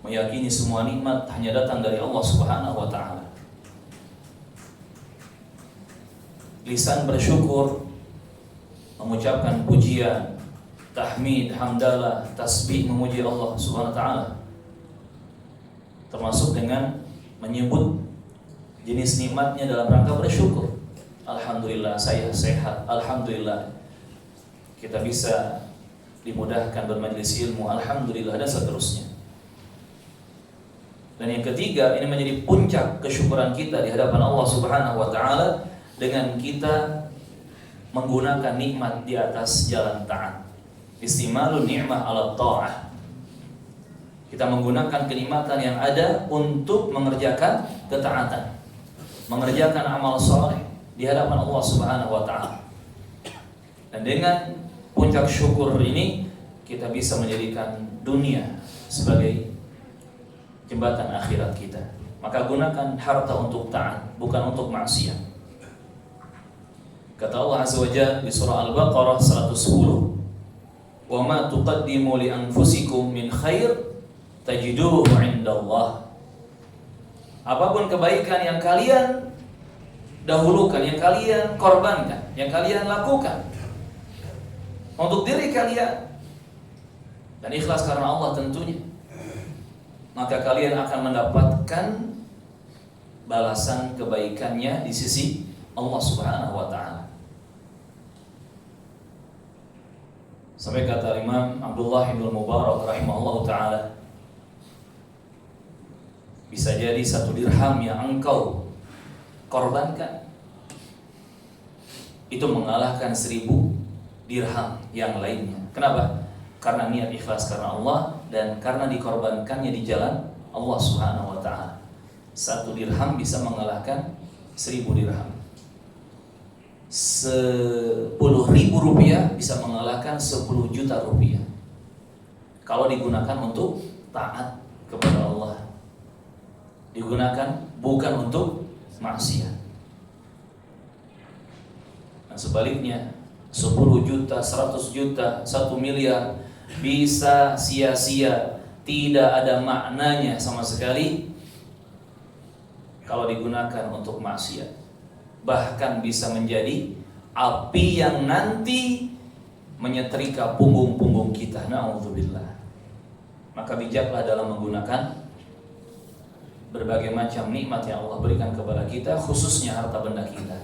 meyakini semua nikmat hanya datang dari Allah Subhanahu wa taala. Lisan bersyukur, mengucapkan pujian, tahmid, hamdalah, tasbih, memuji Allah Subhanahu wa taala. Termasuk dengan menyebut jenis nikmatnya dalam rangka bersyukur. Alhamdulillah saya sehat, alhamdulillah kita bisa dimudahkan bermajlis ilmu, alhamdulillah, dan seterusnya. Dan yang ketiga, ini menjadi puncak kesyukuran kita di hadapan Allah Subhanahu wa taala dengan kita menggunakan nikmat di atas jalan taat. Istimalun ni'mah 'ala ta'ah. Kita menggunakan kenikmatan yang ada untuk mengerjakan ketaatan, mengerjakan amal saleh di hadapan Allah Subhanahu wa taala. Dan dengan puncak syukur ini kita bisa menjadikan dunia sebagai jembatan akhirat kita. Maka gunakan harta untuk taat, bukan untuk maksiat. Kata Allah Azza wa Jalla di surah Al-Baqarah 110, "Wa ma tuqaddimu li anfusikum min khair tajiduhu 'indallah." Apapun kebaikan yang kalian dahulukan, yang kalian korbankan, yang kalian lakukan untuk diri kalian dan ikhlas karena Allah tentunya, maka kalian akan mendapatkan balasan kebaikannya di sisi Allah Subhanahu wa taala. Sampai kata Imam Abdullah bin Mubarak rahimahullah taala, bisa jadi 1 dirham yang engkau korbankan itu mengalahkan 1000 dirham yang lainnya. Kenapa? Karena niat ikhlas karena Allah dan karena dikorbankannya di jalan Allah Subhanahu wa taala. 1 dirham bisa mengalahkan 1000 dirham. 10.000 rupiah bisa mengalahkan 10 juta rupiah kalau digunakan untuk taat kepada Allah, digunakan bukan untuk maksiat. Dan sebaliknya 10 juta, 100 juta, 1 miliar bisa sia-sia, tidak ada maknanya sama sekali kalau digunakan untuk maksiat. Bahkan bisa menjadi api yang nanti menyetrika punggung-punggung kita. Na'udzubillah. Maka bijaklah dalam menggunakan berbagai macam nikmat yang Allah berikan kepada kita, khususnya harta benda kita.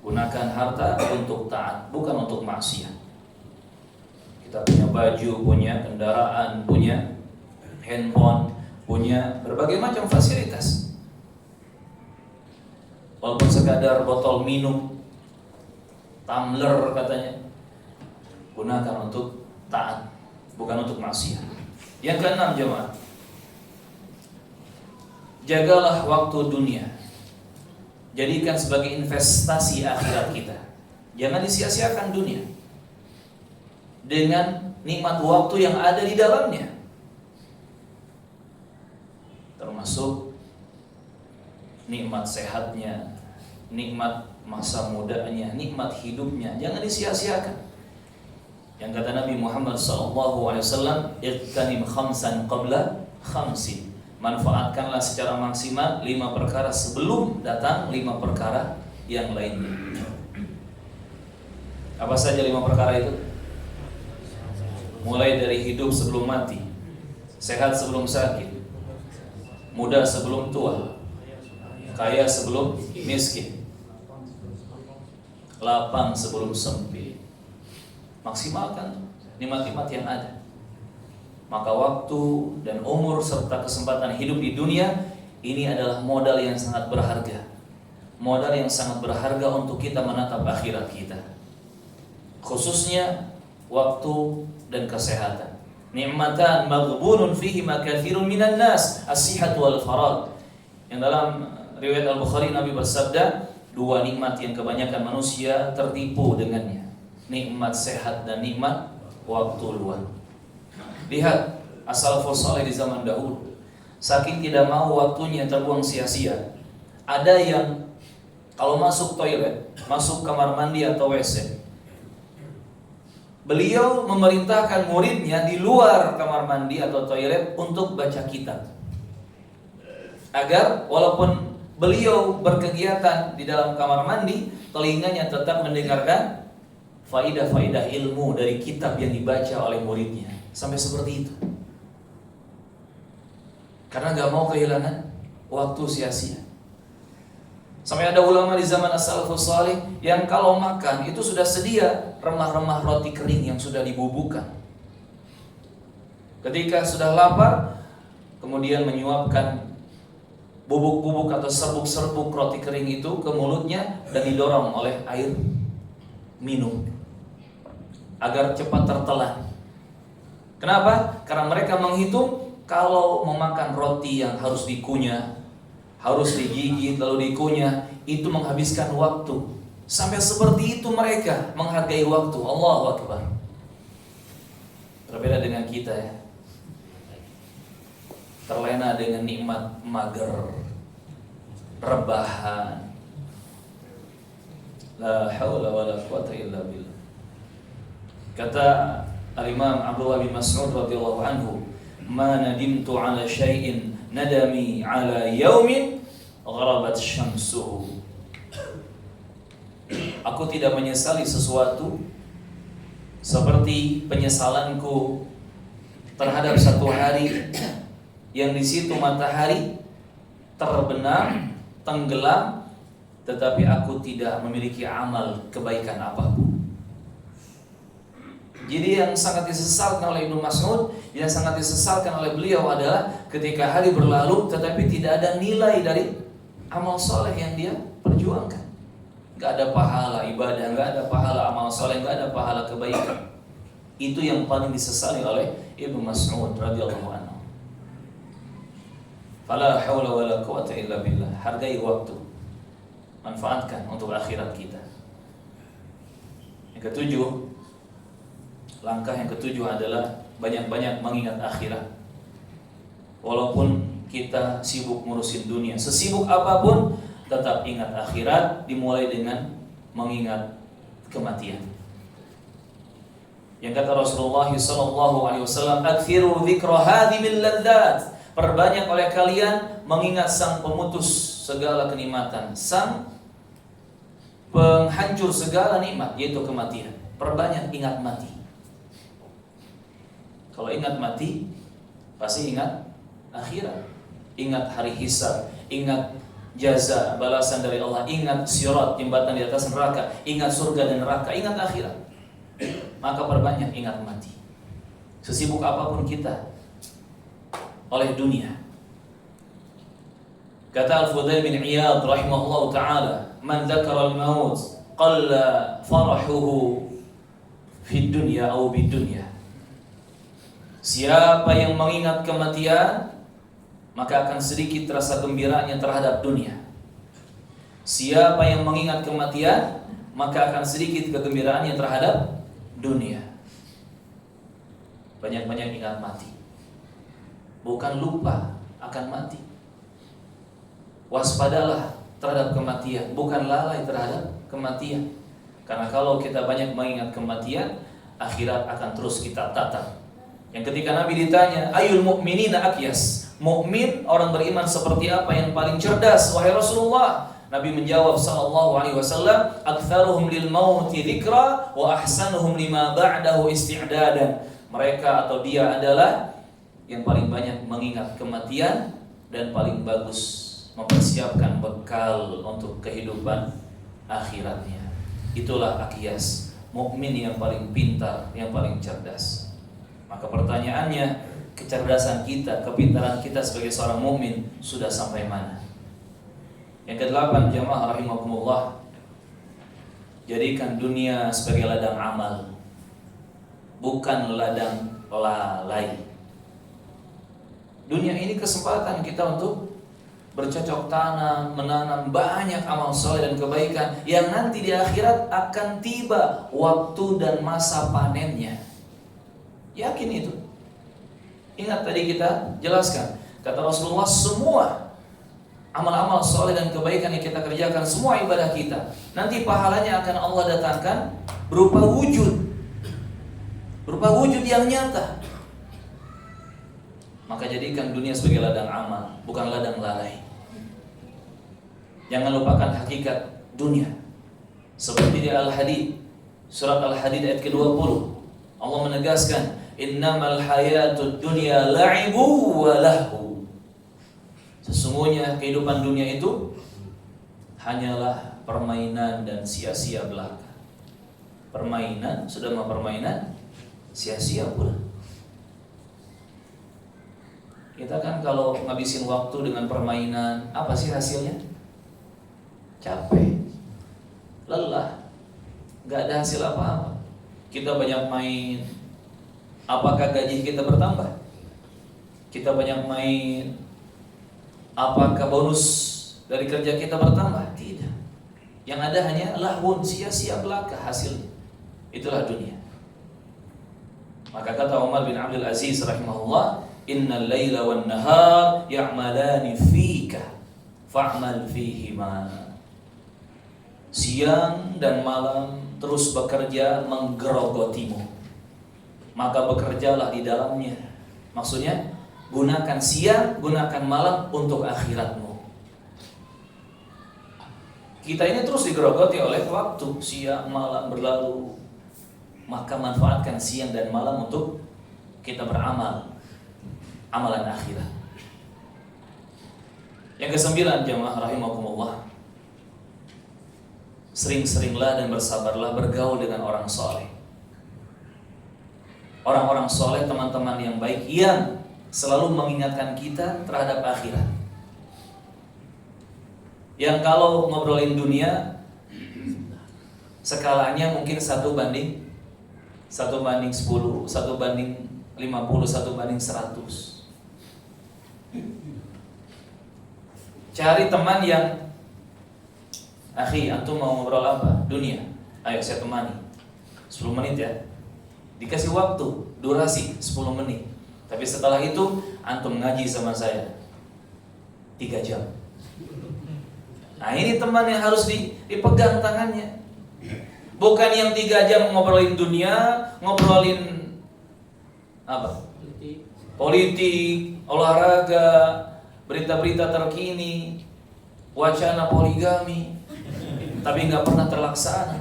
Gunakan harta untuk taat, bukan untuk maksiat. Kita punya baju, punya kendaraan, punya handphone, punya berbagai macam fasilitas. Walaupun sekadar botol minum, tumbler katanya, gunakan untuk taat, bukan untuk maksiat. Yang keenam jemaah, jagalah waktu dunia. Jadikan sebagai investasi akhirat kita. Jangan disia-siakan dunia dengan nikmat waktu yang ada di dalamnya, termasuk nikmat sehatnya, nikmat masa mudanya, nikmat hidupnya. Jangan disia-siakan. Yang kata Nabi Muhammad SAW, "Iqtanim khamsan qabla khamsin." Manfaatkanlah secara maksimal 5 perkara sebelum datang 5 perkara yang lainnya. Apa saja 5 perkara itu? Mulai dari hidup sebelum mati, sehat sebelum sakit, muda sebelum tua, kaya sebelum miskin, lapang sebelum sempit. Maksimalkan nikmat-nikmat yang ada. Maka waktu dan umur serta kesempatan hidup di dunia ini adalah modal yang sangat berharga. Modal yang sangat berharga untuk kita menatap akhirat kita. Khususnya waktu dan kesehatan. Ni'matan maghbunun fihi makathirun minan nas, as-sihhat wal faragh. Yang dalam riwayat Al-Bukhari Nabi bersabda, 2 nikmat yang kebanyakan manusia tertipu dengannya. Nikmat sehat dan nikmat waktu luang. Lihat as-salafus saleh di zaman dahulu, saking tidak mau waktunya terbuang sia-sia, ada yang kalau masuk toilet, masuk kamar mandi atau WC, beliau memerintahkan muridnya di luar kamar mandi atau toilet untuk baca kitab, agar walaupun beliau berkegiatan di dalam kamar mandi, telinganya tetap mendengarkan faidah-faidah ilmu dari kitab yang dibaca oleh muridnya. Sampai seperti itu. Karena gak mau kehilangan waktu sia-sia. Sampai ada ulama di zaman as-salafus salih yang kalau makan itu sudah sedia remah-remah roti kering yang sudah dibubukkan. Ketika sudah lapar, kemudian menyuapkan bubuk-bubuk atau serbuk-serbuk roti kering itu ke mulutnya dan didorong oleh air minum agar cepat tertelan. Kenapa? Karena mereka menghitung kalau memakan roti yang harus dikunyah, harus digigit lalu dikunyah, itu menghabiskan waktu. Sampai seperti itu mereka menghargai waktu. Allahu Akbar. Berbeda dengan kita ya. Terlena dengan nikmat mager, rebahan. La haula wala quwata illa billah. Kata Al-Imam Abdullah bin Mas'ud radhiyallahu anhu, "Ma nadimtu 'ala syai'in nadami 'ala yaumin gharabat syamsuhu." Aku tidak menyesali sesuatu seperti penyesalanku terhadap satu hari yang di situ matahari terbenam, tenggelam, tetapi aku tidak memiliki amal kebaikan apapun. Jadi yang sangat disesalkan oleh Ibnu Mas'ud, yang sangat disesalkan oleh beliau adalah ketika hari berlalu tetapi tidak ada nilai dari amal soleh yang dia perjuangkan. Gak ada pahala ibadah, gak ada pahala amal soleh, gak ada pahala kebaikan. Itu yang paling disesali oleh Ibnu Mas'ud radhiyallahu anhu. Fala haula wala quwata illa billah. Hargai waktu, manfaatkan untuk akhirat kita. Yang ketujuh, langkah yang ketujuh adalah banyak-banyak mengingat akhirat. Walaupun kita sibuk ngurusin dunia, sesibuk apapun, tetap ingat akhirat, dimulai dengan mengingat kematian. Yang kata Rasulullah SAW, "Aktsiru dzikra hadhimil ladzat." Perbanyak oleh kalian mengingat sang pemutus segala kenikmatan, sang penghancur segala nikmat, yaitu kematian. Perbanyak ingat mati. Kalau ingat mati, pasti ingat akhirat, ingat hari hisab, ingat jaza, balasan dari Allah, ingat sirat, jembatan di atas neraka, ingat surga dan neraka, ingat akhirat. Maka perbanyak ingat mati. Sesibuk apapun kita oleh dunia. Kata Al-Fudail bin Iyad rahimahullah ta'ala, man dzakara al-maut qalla farahuhu fid dunya aw bid dunya. Siapa yang mengingat kematian, maka akan sedikit rasa gembiranya terhadap dunia. Siapa yang mengingat kematian, maka akan sedikit kegembiraannya terhadap dunia. Banyak-banyak ingat mati. Bukan lupa akan mati. Waspadalah terhadap kematian, bukan lalai terhadap kematian. Karena kalau kita banyak mengingat kematian, akhirat akan terus kita tatap. Yang ketika Nabi ditanya, ayul mu'minina akyas, mukmin orang beriman seperti apa yang paling cerdas wahai Rasulullah? Nabi menjawab sallallahu alaihi wasallam, aktsaruhum lil mauti dzikra wa ahsanuhum lima ba'dahu isti'dadan. Mereka atau dia adalah yang paling banyak mengingat kematian dan paling bagus mempersiapkan bekal untuk kehidupan akhiratnya. Itulah akyas, mukmin yang paling pintar, yang paling cerdas. Maka pertanyaannya, kecerdasan kita, kepintaran kita sebagai seorang mukmin sudah sampai mana? Yang ke-8, jamaah rahimakumullah, jadikan dunia sebagai ladang amal, bukan ladang lalai. Dunia ini kesempatan kita untuk bercocok tanam, menanam banyak amal soleh dan kebaikan yang nanti di akhirat akan tiba waktu dan masa panennya. Yakin itu. Ingat tadi kita jelaskan, kata Rasulullah, semua amal-amal soleh dan kebaikan yang kita kerjakan, semua ibadah kita, nanti pahalanya akan Allah datangkan berupa wujud yang nyata. Maka jadikan dunia sebagai ladang amal, bukan ladang lalai. Jangan lupakan hakikat dunia. Seperti di Al-Hadid, surat Al-Hadid ayat ke-20, Allah menegaskan, innamal hayatud dunya la'ibu wa lahu. Sesungguhnya kehidupan dunia itu hanyalah permainan dan sia-sia belaka. Permainan, sudah mau permainan, sia-sia pula. Kita kan kalau ngabisin waktu dengan permainan, apa sih hasilnya? Capek, lelah, gak ada hasil apa-apa. Kita banyak main, apakah gaji kita bertambah? Kita banyak main, apakah bonus dari kerja kita bertambah? Tidak. Yang ada hanya lahun, sia-sia belaka hasilnya. Itulah dunia. Maka kata Umar bin Abdul Aziz rahimahullah, innal laila wan nahar ya'malani fika fa'mal fihima. Siang dan malam terus bekerja menggerogotimu, maka bekerjalah di dalamnya. Maksudnya, gunakan siang, gunakan malam untuk akhiratmu. Kita ini terus digerogoti oleh waktu, siang malam berlalu. Maka manfaatkan siang dan malam untuk kita beramal, amalan akhirat. Yang ke-9, jamaah rahimakumullah, sering-seringlah dan bersabarlah bergaul dengan orang soleh. Orang-orang soleh, teman-teman yang baik, yang selalu mengingatkan kita terhadap akhirat. Yang kalau ngobrolin dunia, skalanya mungkin 1 banding 10, 1 banding 50, 1 banding 100. Cari teman yang, akhi, antum mau ngobrol apa? Dunia. Ayo saya temani. 10 menit ya. Dikasih waktu, durasi 10 menit. Tapi setelah itu antum ngaji sama saya 3 jam. Nah, ini teman yang harus dipegang tangannya. Bukan yang 3 jam ngobrolin dunia, ngobrolin apa? Politik, olahraga, berita-berita terkini. wacana poligami, tapi nggak pernah terlaksana.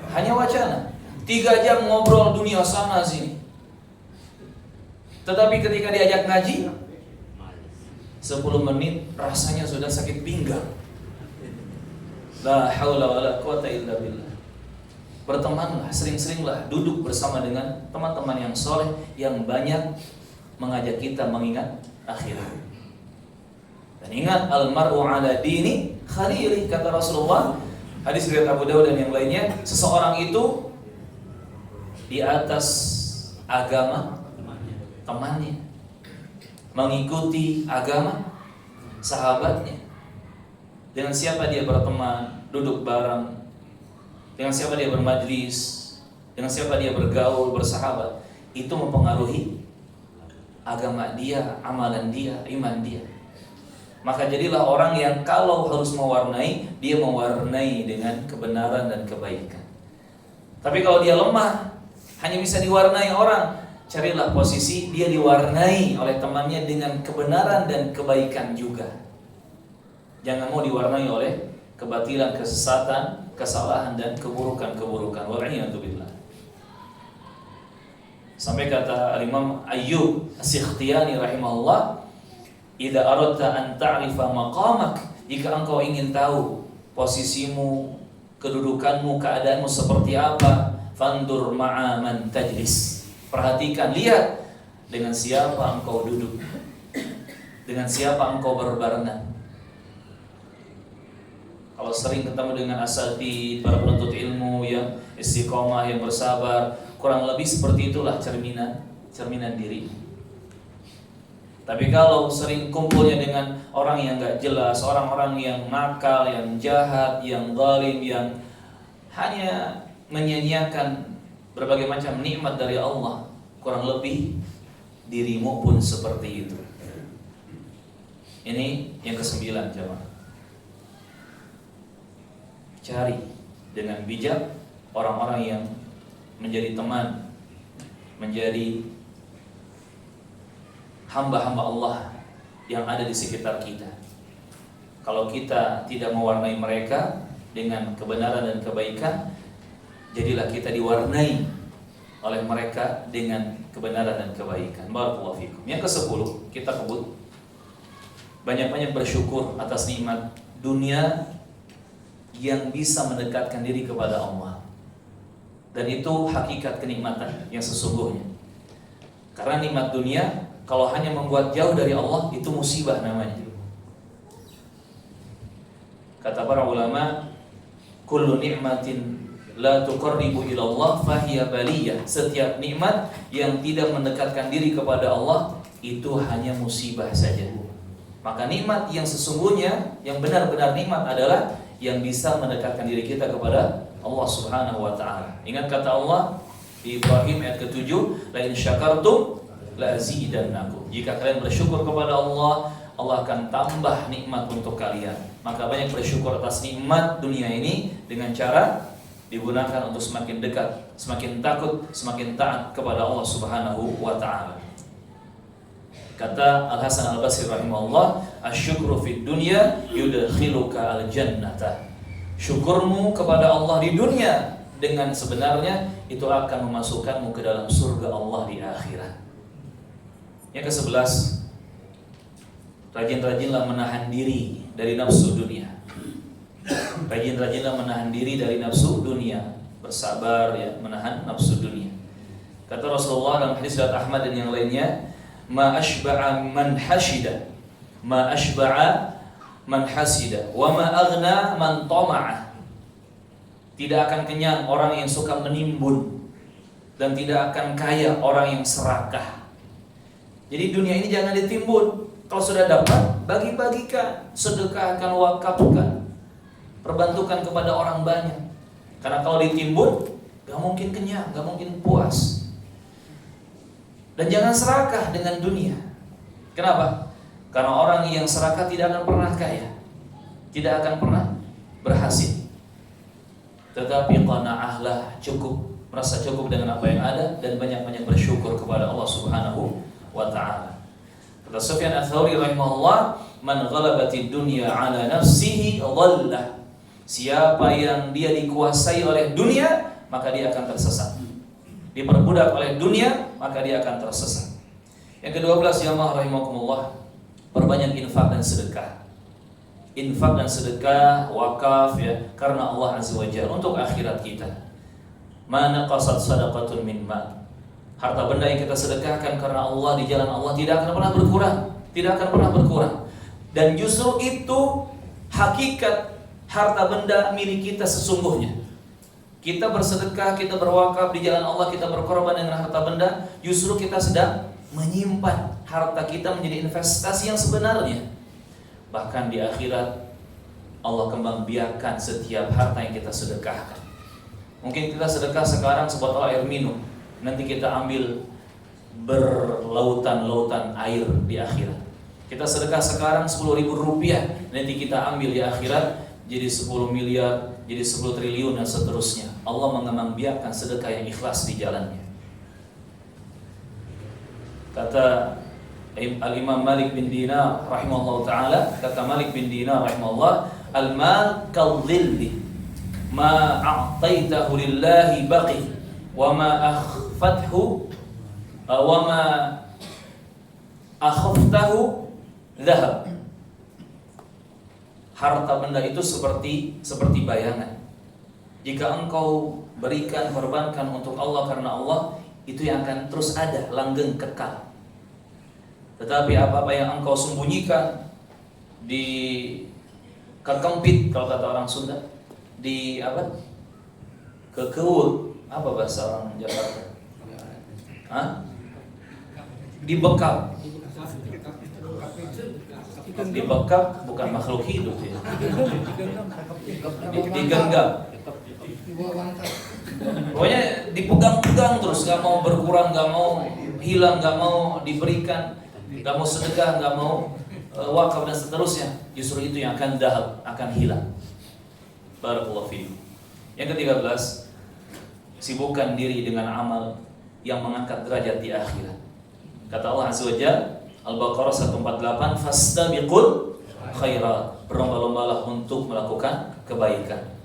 Hanya wacana. 3 jam ngobrol dunia sana sini. Tetapi ketika diajak ngaji, 10 menit rasanya sudah sakit pinggang. La haula wala quwata illa billah. Bertemanlah, sering-seringlah duduk bersama dengan teman-teman yang soleh, yang banyak mengajak kita mengingat akhirat. Dan ingat, al-mar'u ala dini khalili, kata Rasulullah. Hadis riwayat Abu Dawud dan yang lainnya, seseorang itu di atas agama temannya, mengikuti agama sahabatnya. Dengan siapa dia berteman, duduk bareng, dengan siapa dia bermajlis, dengan siapa dia bergaul, bersahabat, itu mempengaruhi agama dia, amalan dia, iman dia. Maka jadilah orang yang kalau harus mewarnai, dia mewarnai dengan kebenaran dan kebaikan. Tapi kalau dia lemah, hanya bisa diwarnai orang, carilah posisi dia diwarnai oleh temannya dengan kebenaran dan kebaikan juga. Jangan mau diwarnai oleh kebatilan, kesesatan, kesalahan dan keburukan-keburukan. Wal'iyadzubillah. Sampai kata Imam Ayyub As-Sikhtiyani rahimahullah, "Idza aradta an ta'rifa maqamak," jika engkau ingin tahu posisimu, kedudukanmu, keadaanmu seperti apa, fandur ma'a man tajlis. Perhatikan, lihat dengan siapa engkau duduk, dengan siapa engkau berbarengan. Kalau sering ketemu dengan asatidz, para penuntut ilmu yang istiqomah, yang bersabar, kurang lebih seperti itulah cerminan diri. Tapi kalau sering kumpulnya dengan orang yang gak jelas, orang-orang yang nakal, yang jahat, yang zalim, yang hanya menyanyiakan berbagai macam nikmat dari Allah, kurang lebih dirimu pun seperti itu. Ini yang ke-9, jemaah. Cari dengan bijak orang-orang yang menjadi teman, menjadi hamba-hamba Allah yang ada di sekitar kita. Kalau kita tidak mewarnai mereka dengan kebenaran dan kebaikan, jadilah kita diwarnai oleh mereka dengan kebenaran dan kebaikan. Barakallahu fikum. Yang ke-10, kita kebut banyak-banyak bersyukur atas nikmat dunia yang bisa mendekatkan diri kepada Allah. Dan itu hakikat kenikmatan yang sesungguhnya. Karena nikmat dunia kalau hanya membuat jauh dari Allah, itu musibah namanya. Kata para ulama, kullu ni'matin la tuqarribu ila Allah fahiya baliyah. Setiap nikmat yang tidak mendekatkan diri kepada Allah, itu hanya musibah saja. Maka nikmat yang sesungguhnya, yang benar-benar nikmat adalah yang bisa mendekatkan diri kita kepada Allah Subhanahu wa taala. Ingat kata Allah di Ibrahim ayat ke-7, la in syakartum la azidannakum. Jika kalian bersyukur kepada Allah, Allah akan tambah nikmat untuk kalian. Maka banyak bersyukur atas nikmat dunia ini dengan cara digunakan untuk semakin dekat, semakin takut, semakin taat kepada Allah Subhanahu wa taala. Kata Al-Hasan Al-Basri rahimahullah, asyukru fid dunya yudkhiluka al-jannata. Syukurmu kepada Allah di dunia dengan sebenarnya itu akan memasukkanmu ke dalam surga Allah di akhirat. Yang ke-11, rajin-rajinlah menahan diri dari nafsu dunia. Rajin-rajinlah menahan diri dari nafsu dunia. Bersabar ya, menahan nafsu dunia. Kata Rasulullah dalam hadis riwayat Ahmad dan yang lainnya, ma ashba'a man hashida, ma ashba'a man hasida, wa ma aghna man tama'a. Tidak akan kenyang orang yang suka menimbun, dan tidak akan kaya orang yang serakah. Jadi dunia ini jangan ditimbun. Kalau sudah dapat, bagi-bagikan, sedekahkan, wakafkan, perbantukan kepada orang banyak. Karena kalau ditimbun, gak mungkin kenyang, gak mungkin puas. Dan jangan serakah dengan dunia. Kenapa? Karena orang yang serakah tidak akan pernah kaya, tidak akan pernah berhasil. Tetapi qanaahlah, cukup, merasa cukup dengan apa yang ada, dan banyak-banyak bersyukur kepada Allah Subhanahu wa ta'ala. Kata Sufyan Ats-Tsauri rahimahullah, man ghalabatid dunya ala nafsihi dhallah. Siapa yang dia dikuasai oleh dunia, maka dia akan tersesat. Diperbudak oleh dunia, maka dia akan tersesat. Yang ke-12 jamaah rahimakumullah, perbanyak infak dan sedekah. Infak dan sedekah, wakaf ya, karena Allah Azza wa Jalla, untuk akhirat kita. Ma naqasat sadaqatun min mal. Harta benda yang kita sedekahkan karena Allah, di jalan Allah, tidak akan pernah berkurang, tidak akan pernah berkurang. Dan justru itu hakikat harta benda milik kita sesungguhnya. Kita bersedekah, kita berwakaf di jalan Allah, kita berkorban dengan harta benda, justru kita sedang menyimpan harta kita menjadi investasi yang sebenarnya. Bahkan di akhirat Allah kembang biakan setiap harta yang kita sedekahkan. Mungkin kita sedekah sekarang sebotol air minum, nanti kita ambil berlautan-lautan air di akhirat. Kita sedekah sekarang 10.000 rupiah, nanti kita ambil di akhirat jadi 10 miliar, jadi 10 triliun dan seterusnya. Allah mengembangbiakkan sedekah yang ikhlas di jalannya. Kata Al-Imam Malik bin Dinar rahimahullah ta'ala, kata Malik bin Dinar rahimahullah, al-mal kal-dhilli ma a'taitahu lillahi baqi wa ma akhfathu wa ma akhaftahu dhahab. Harta benda itu seperti bayangan. Jika engkau berikan, korbankan untuk Allah karena Allah, itu yang akan terus ada, langgeng, kekal. Tetapi apa-apa yang engkau sembunyikan di kekempit, kalau kata orang Sunda, di apa? Kekewut, apa bahasa orang Jakarta? Hah? Dibekap. Dibekap bukan makhluk hidup ya. Digenggam. Pokoknya dipegang-pegang terus, gak mau berkurang, gak mau hilang, gak mau diberikan, gak mau sedekah, gak mau wakaf dan seterusnya. Justru itu yang akan dahab, akan hilang. Barakallahu fiikum. Yang ke-13, sibukkan diri dengan amal yang mengangkat derajat di akhirat. Kata Allah Azza wa Jalla, Al-Baqarah 148, fastabiqul khairat. Berlomba-lombalah untuk melakukan kebaikan.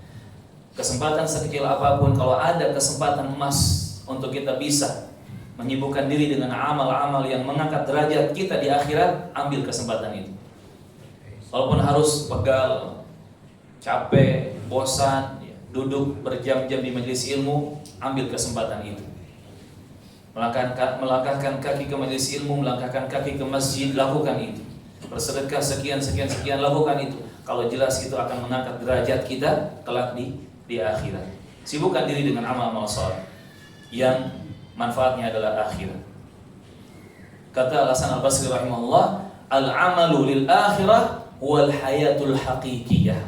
Kesempatan sekecil apapun, kalau ada kesempatan emas untuk kita bisa menyibukkan diri dengan amal-amal yang mengangkat derajat kita di akhirat, ambil kesempatan itu. Walaupun harus pegal, capek, bosan, duduk berjam-jam di majelis ilmu, ambil kesempatan itu. Melangkahkan kaki ke majelis ilmu, melangkahkan kaki ke masjid, lakukan itu. Bersedekah sekian, lakukan itu. Kalau jelas itu akan mengangkat derajat kita kelak di akhirat. Sibukkan diri dengan amal-amal saleh yang manfaatnya adalah akhirat. Kata Al-Hasan Al-Basri rahimahullah, al-amalu lil akhirah wal hayatul haqiqiyah.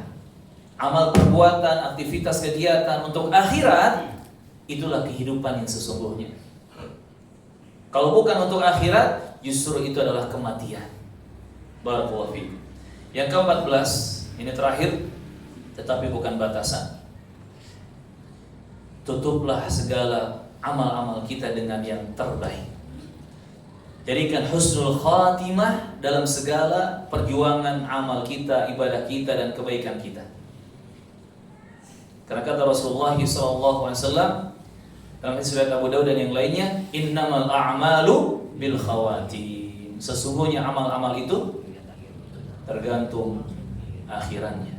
Amal perbuatan, aktivitas kegiatan untuk akhirat, itulah kehidupan yang sesungguhnya. Kalau bukan untuk akhirat, justru itu adalah kematian. Barakallahu fiikum. Yang ke-14, ini terakhir, tetapi bukan batasan. Tutuplah segala amal-amal kita dengan yang terbaik. Jadikan husnul khatimah dalam segala perjuangan amal kita, ibadah kita, dan kebaikan kita. Karena kata Rasulullah SAW dalam hadis riwayat Abu Dawud dan yang lainnya, innamal a'malu bil khawatim. Sesungguhnya amal-amal itu tergantung akhirannya.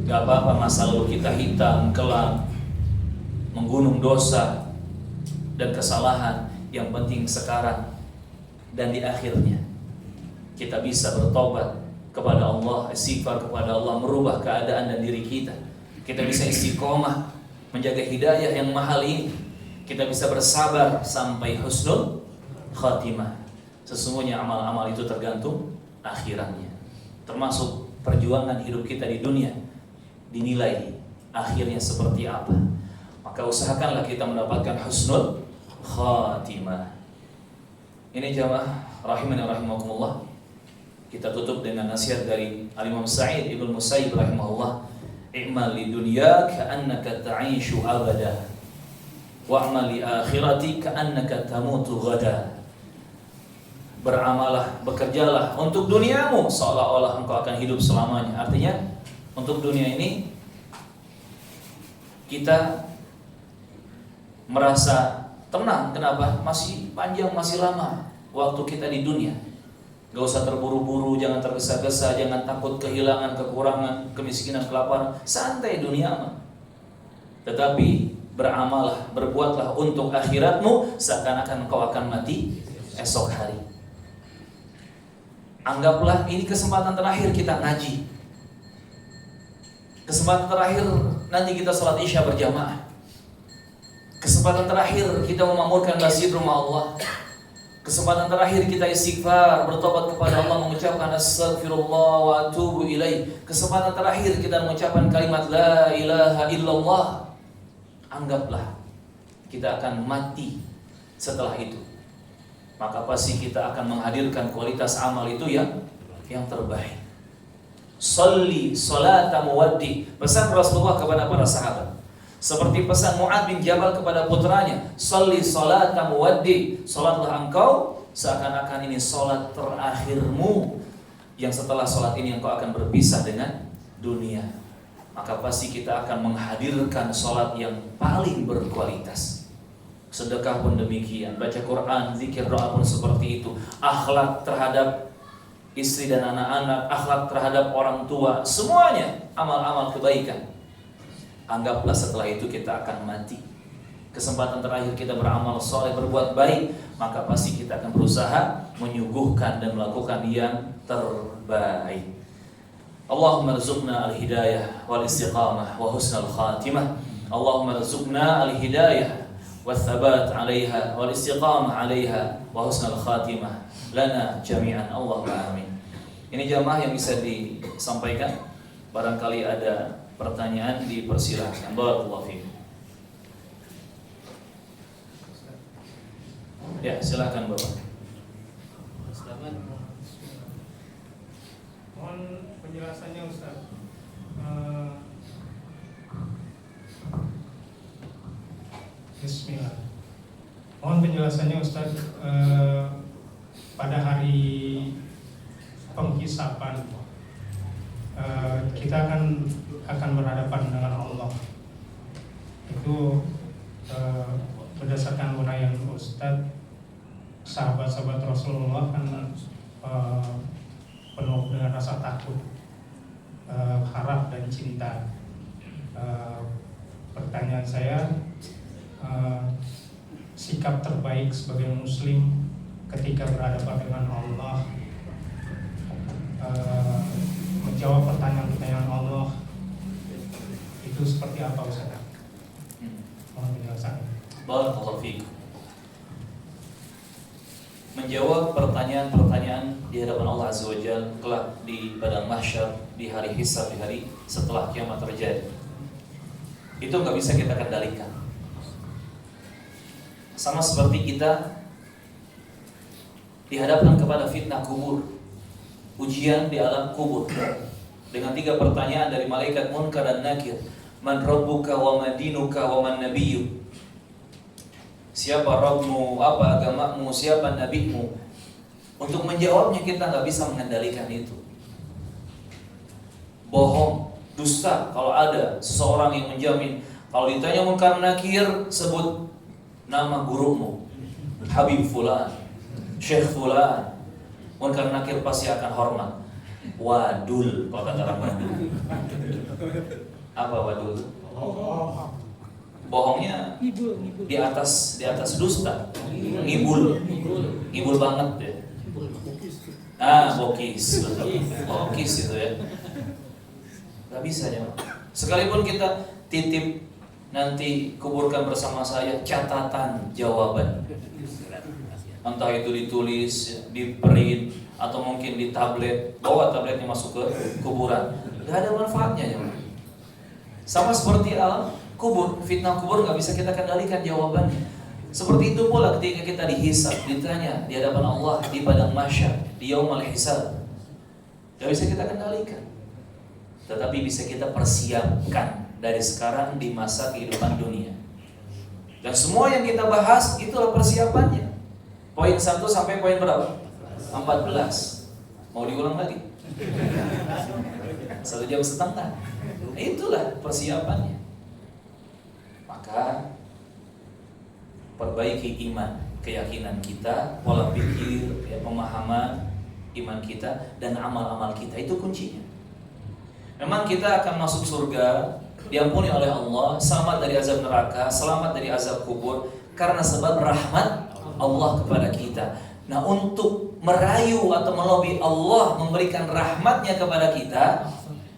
Gak apa-apa masa lalu kita hitam, kelam, menggunung dosa dan kesalahan. Yang penting sekarang dan di akhirnya kita bisa bertobat kepada Allah, istighfar kepada Allah, merubah keadaan dan diri kita. Kita bisa istiqomah menjaga hidayah yang mahal ini. Kita bisa bersabar sampai husnul khatimah. Sesungguhnya amal-amal itu tergantung akhirannya. Termasuk perjuangan hidup kita di dunia, dinilai akhirnya seperti apa. Maka usahakanlah kita mendapatkan husnul khatimah. Ini jamaah rahimani rahimakumullah. Kita tutup dengan nasihat dari Al-Imam Sa'id Ibn Musayyib rahimahullah. I'mal li dunya ka'annaka ta'ishu abada wa'mal li akhirati ka'annaka tamutu ghada. beramalah, bekerjalah untuk duniamu seolah-olah engkau akan hidup selamanya. Artinya untuk dunia ini kita merasa tenang. Kenapa? Masih panjang, masih lama waktu kita di dunia. Gak usah terburu-buru, jangan tergesa-gesa, jangan takut kehilangan, kekurangan, kemiskinan, kelaparan. Santai dunia mah. Tetapi beramalah, berbuatlah untuk akhiratmu seakan-akan kau akan mati esok hari. Anggaplah ini kesempatan terakhir kita ngaji. Kesempatan terakhir nanti kita sholat isya berjamaah. Kesempatan terakhir kita memakmurkan masjid rumah Allah. Kesempatan terakhir kita istighfar, bertobat kepada Allah, mengucapkan astaghfirullah wa atubu ilaih. Kesempatan terakhir kita mengucapkan kalimat la ilaha illallah. Anggaplah kita akan mati setelah itu. Maka pasti kita akan menghadirkan kualitas amal itu yang terbaik. Sholli sholata muwaddi, pesan Rasulullah kepada para sahabat. Seperti pesan Mu'adz bin Jabal kepada putranya, sholli sholata muwaddi, salatlah engkau seakan-akan ini salat terakhirmu, yang setelah salat ini engkau akan berpisah dengan dunia. Maka pasti kita akan menghadirkan salat yang paling berkualitas. Sedekah pun demikian, baca Quran, zikir, doa pun seperti itu. Akhlak terhadap istri dan anak-anak, akhlak terhadap orang tua, semuanya amal-amal kebaikan. Anggaplah setelah itu kita akan mati. Kesempatan terakhir kita beramal soleh, berbuat baik, maka pasti kita akan berusaha menyuguhkan dan melakukan yang terbaik. Allahumma rzuqna al-hidayah wal istiqamah wa husnal khatimah. Allahumma rzuqna al-hidayah wal thabat 'alaiha wal istiqamah 'alaiha wa husnal khatimah lana jami'an. Allahumma amin. Ini jamaah yang bisa disampaikan. Barangkali ada pertanyaan, dipersilahkan. Barakallahu fiikum. Ya, silakan Bapak. Mohon penjelasannya Ustaz. Bismillah. Mohon penjelasannya Ustaz. Pada hari penghisapan kita akan berhadapan dengan Allah. Itu berdasarkan uraian Ustaz, sahabat-sahabat Rasulullah kan penuh dengan rasa takut, harap dan cinta. Pertanyaan saya, sikap terbaik sebagai muslim ketika berhadapan dengan Allah, menjawab pertanyaan-pertanyaan Allah itu seperti apa Ustaz? Mohon penjelasannya. Barakallahu fiikum. Menjawab pertanyaan-pertanyaan di hadapan Allah Azza wa Jalla kelak di padang mahsyar, di hari hisab, di hari setelah kiamat terjadi, itu nggak bisa kita kendalikan. Sama seperti kita dihadapkan kepada fitnah kubur, ujian di alam kubur, dengan 3 pertanyaan dari malaikat Munkar dan Nakir. Man rabbuka wa ma dinuka wa man nabiyyuk. Siapa Rabbmu, apa agamamu, siapa nabimu? Untuk menjawabnya kita nggak bisa mengendalikan itu. Bohong, dusta kalau ada seseorang yang menjamin. Kalau ditanya Munkar Nakir, sebut nama gurumu, Habib Fulan, Syekh Fulan. Munkar Nakir pasti akan hormat. Wadul, kalau kata orang Bandung. Apa wadul? Bohongnya di atas dusta. Ngibul banget ya. Bokis, bokis itu ya. Gak bisa ya. Sekalipun kita titip nanti kuburkan bersama saya catatan jawaban. Entah itu ditulis, di print, atau mungkin di tablet. Bawa tabletnya masuk ke kuburan. Gak ada manfaatnya ya. Sama seperti alam kubur, fitnah kubur nggak bisa kita kendalikan jawabannya. Seperti itu pula ketika kita dihisab, ditanya di hadapan Allah di padang mahsyar, di yaumul hisab, nggak bisa kita kendalikan. Tetapi bisa kita persiapkan dari sekarang di masa kehidupan dunia. Dan semua yang kita bahas itulah persiapannya. Poin 1 sampai poin berapa? 14. Mau diulang lagi? 1,5 jam. Itulah persiapannya. Maka perbaiki iman, keyakinan kita, pola pikir, pemahaman iman kita, dan amal-amal kita. Itu kuncinya. Memang kita akan masuk surga, diampuni oleh Allah, selamat dari azab neraka, selamat dari azab kubur, karena sebab rahmat Allah kepada kita. Nah, untuk merayu atau melobi Allah memberikan rahmatnya kepada kita,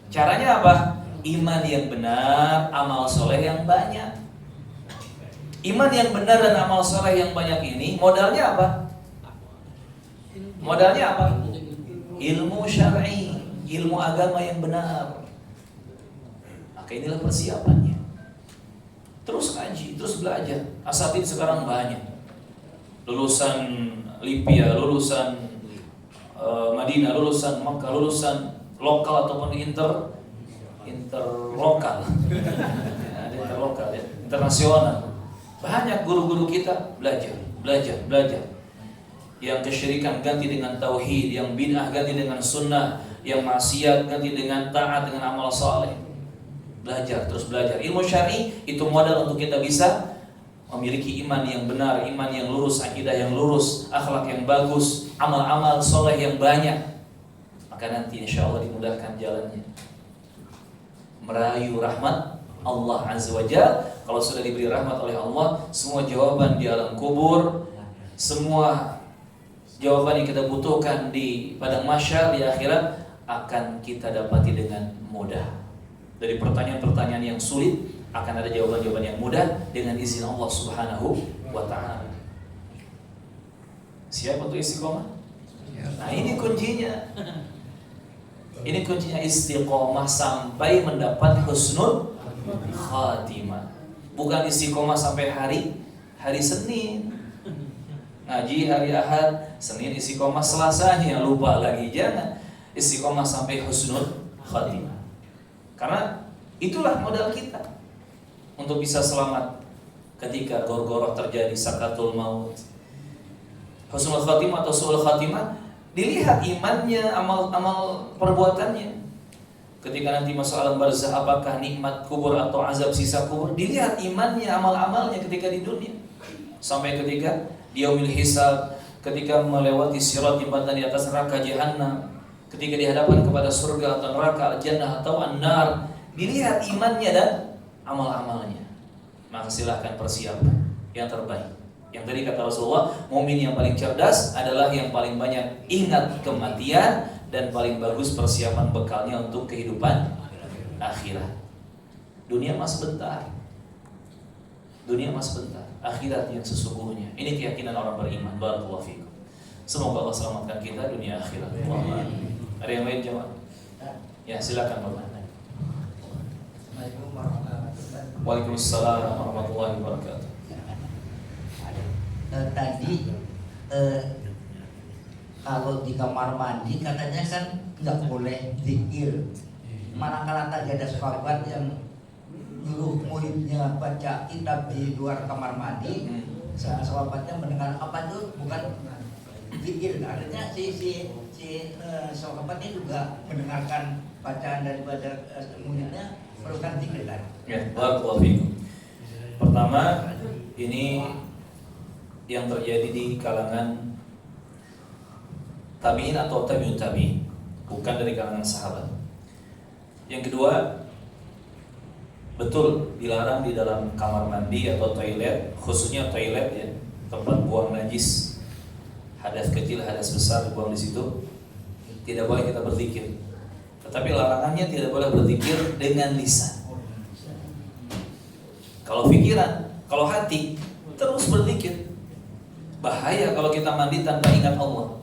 caranya apa? Iman yang benar, amal soleh yang banyak. Iman yang benar dan amal soleh yang banyak ini modalnya apa? Modalnya apa? Ilmu syar'i, ilmu agama yang benar. Maka inilah persiapannya. Terus ngaji, terus belajar. Asatidz sekarang banyak. Lulusan Libya, lulusan Madinah, lulusan Makkah, lulusan lokal ataupun interlokal. Ada interlokal ya, internasional. Banyak guru-guru kita belajar. Yang kesyirikan ganti dengan tauhid, yang bid'ah ganti dengan sunnah, yang maksiat ganti dengan taat, dengan amal saleh. Belajar, terus belajar. Ilmu syar'i itu modal untuk kita bisa memiliki iman yang benar, iman yang lurus, akidah yang lurus, akhlak yang bagus, amal-amal soleh yang banyak. Maka nanti insya Allah dimudahkan jalannya. Merayu rahmat Allah Azza wa Jalla. Kalau sudah diberi rahmat oleh Allah, semua jawaban di alam kubur, semua jawaban yang kita butuhkan di padang mahsyar, di akhirat, akan kita dapati dengan mudah. Dari pertanyaan-pertanyaan yang sulit akan ada jawaban-jawaban yang mudah dengan izin Allah Subhanahu wa ta'ala. Siap untuk istiqomah? Nah, ini kuncinya. Ini kuncinya istiqomah sampai mendapat husnul khatimah. Bukan istiqomah sampai hari Senin. Ngaji hari Ahad, Senin istiqomah, Selasanya lupa lagi. Jangan. Istiqomah sampai husnul khatimah. Karena itulah modal kita untuk bisa selamat ketika gorgoroh terjadi, sakatul maut. Husnul khatimah atau su'ul khatimah dilihat imannya, amal perbuatannya. Ketika nanti masuk alam barzakh, apakah nikmat kubur atau azab sisa kubur, dilihat imannya, amal-amalnya ketika di dunia. Sampai ketika di yaumil hisab, ketika melewati sirat jembatan di atas neraka jahanam, ketika dihadapkan kepada surga atau neraka, al-jannah atau an-nar, dilihat imannya dan amal-amalnya. Maka silahkan persiapan yang terbaik. Yang tadi kata Rasulullah, mukmin yang paling cerdas adalah yang paling banyak ingat kematian dan paling bagus persiapan bekalnya untuk kehidupan akhirat. Dunia masih bentar. Akhirat yang sesungguhnya. Ini keyakinan orang beriman. Barakallahu fikum. Semoga Allah selamatkan kita dunia akhirat. Ada yang lain jawab? Ya, silakan Bapak. Waalaikumsalam warahmatullahi wabarakatuh. Tadi kalau di kamar mandi katanya kan nggak boleh zikir. Manakala tadi ada sahabat yang nyuruh muridnya baca kitab di luar kamar mandi, sahabatnya mendengar apa itu bukan zikir. Artinya si sahabatnya juga mendengarkan bacaan daripada muridnya bukan zikir kan? Ya, barakallahu fikum. Pertama, ini yang terjadi di kalangan tabi'in atau tabi'ut tabi'in, bukan dari kalangan sahabat. Yang kedua, betul dilarang di dalam kamar mandi atau toilet, khususnya toilet ya, tempat buang najis, hadas kecil, hadas besar dibuang di situ. Tidak boleh kita berzikir. Tetapi larangannya tidak boleh berzikir dengan lisan. Kalau pikiran, kalau hati terus berzikir. Bahaya kalau kita mandi tanpa ingat Allah.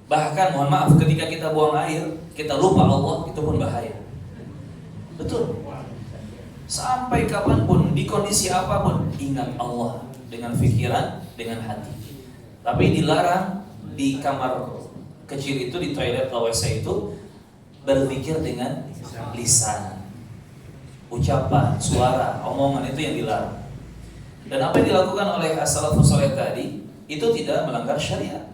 Bahkan mohon maaf, ketika kita buang air, kita lupa Allah, itu pun bahaya. Betul. Sampai kapanpun, di kondisi apapun, ingat Allah dengan pikiran, dengan hati. Tapi dilarang di kamar kecil itu, di toilet atau WC itu, berzikir dengan lisan, ucapan, suara, omongan itu yang dilarang. Dan apa yang dilakukan oleh as-salafus saleh tadi, itu tidak melanggar syariat.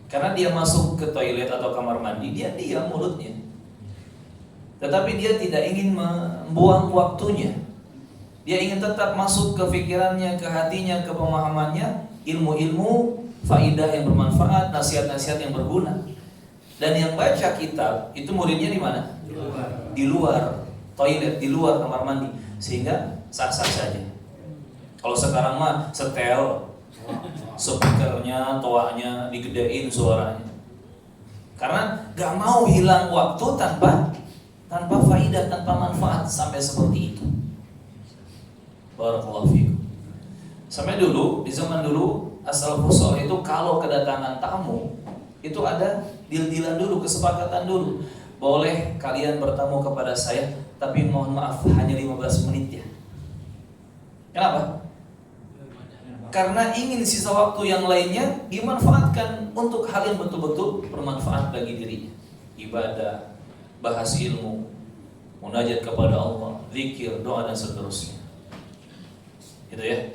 Karena dia masuk ke toilet atau kamar mandi, dia diam mulutnya. Tetapi dia tidak ingin membuang waktunya. Dia ingin tetap masuk ke pikirannya, ke hatinya, ke pemahamannya, ilmu-ilmu, faidah yang bermanfaat, nasihat-nasihat yang berguna. Dan yang baca kitab, itu muridnya di mana? Di luar toilet, di luar kamar mandi. Sehingga sah-sah saja. Kalau sekarang mah setel, speakernya, toanya digedein suaranya. Karena gak mau hilang waktu tanpa faidah, tanpa manfaat sampai seperti itu. Barakallahu fiikum. Sampai dulu, di zaman dulu as-salafus shalih itu kalau kedatangan tamu itu ada deal-dealan dulu, kesepakatan dulu. Boleh kalian bertamu kepada saya, tapi mohon maaf hanya 15 menit ya. Kenapa? Karena ingin sisa waktu yang lainnya dimanfaatkan untuk hal yang betul-betul bermanfaat bagi dirinya. Ibadah, bahas ilmu, munajat kepada Allah, zikir, doa dan seterusnya. Gitu ya.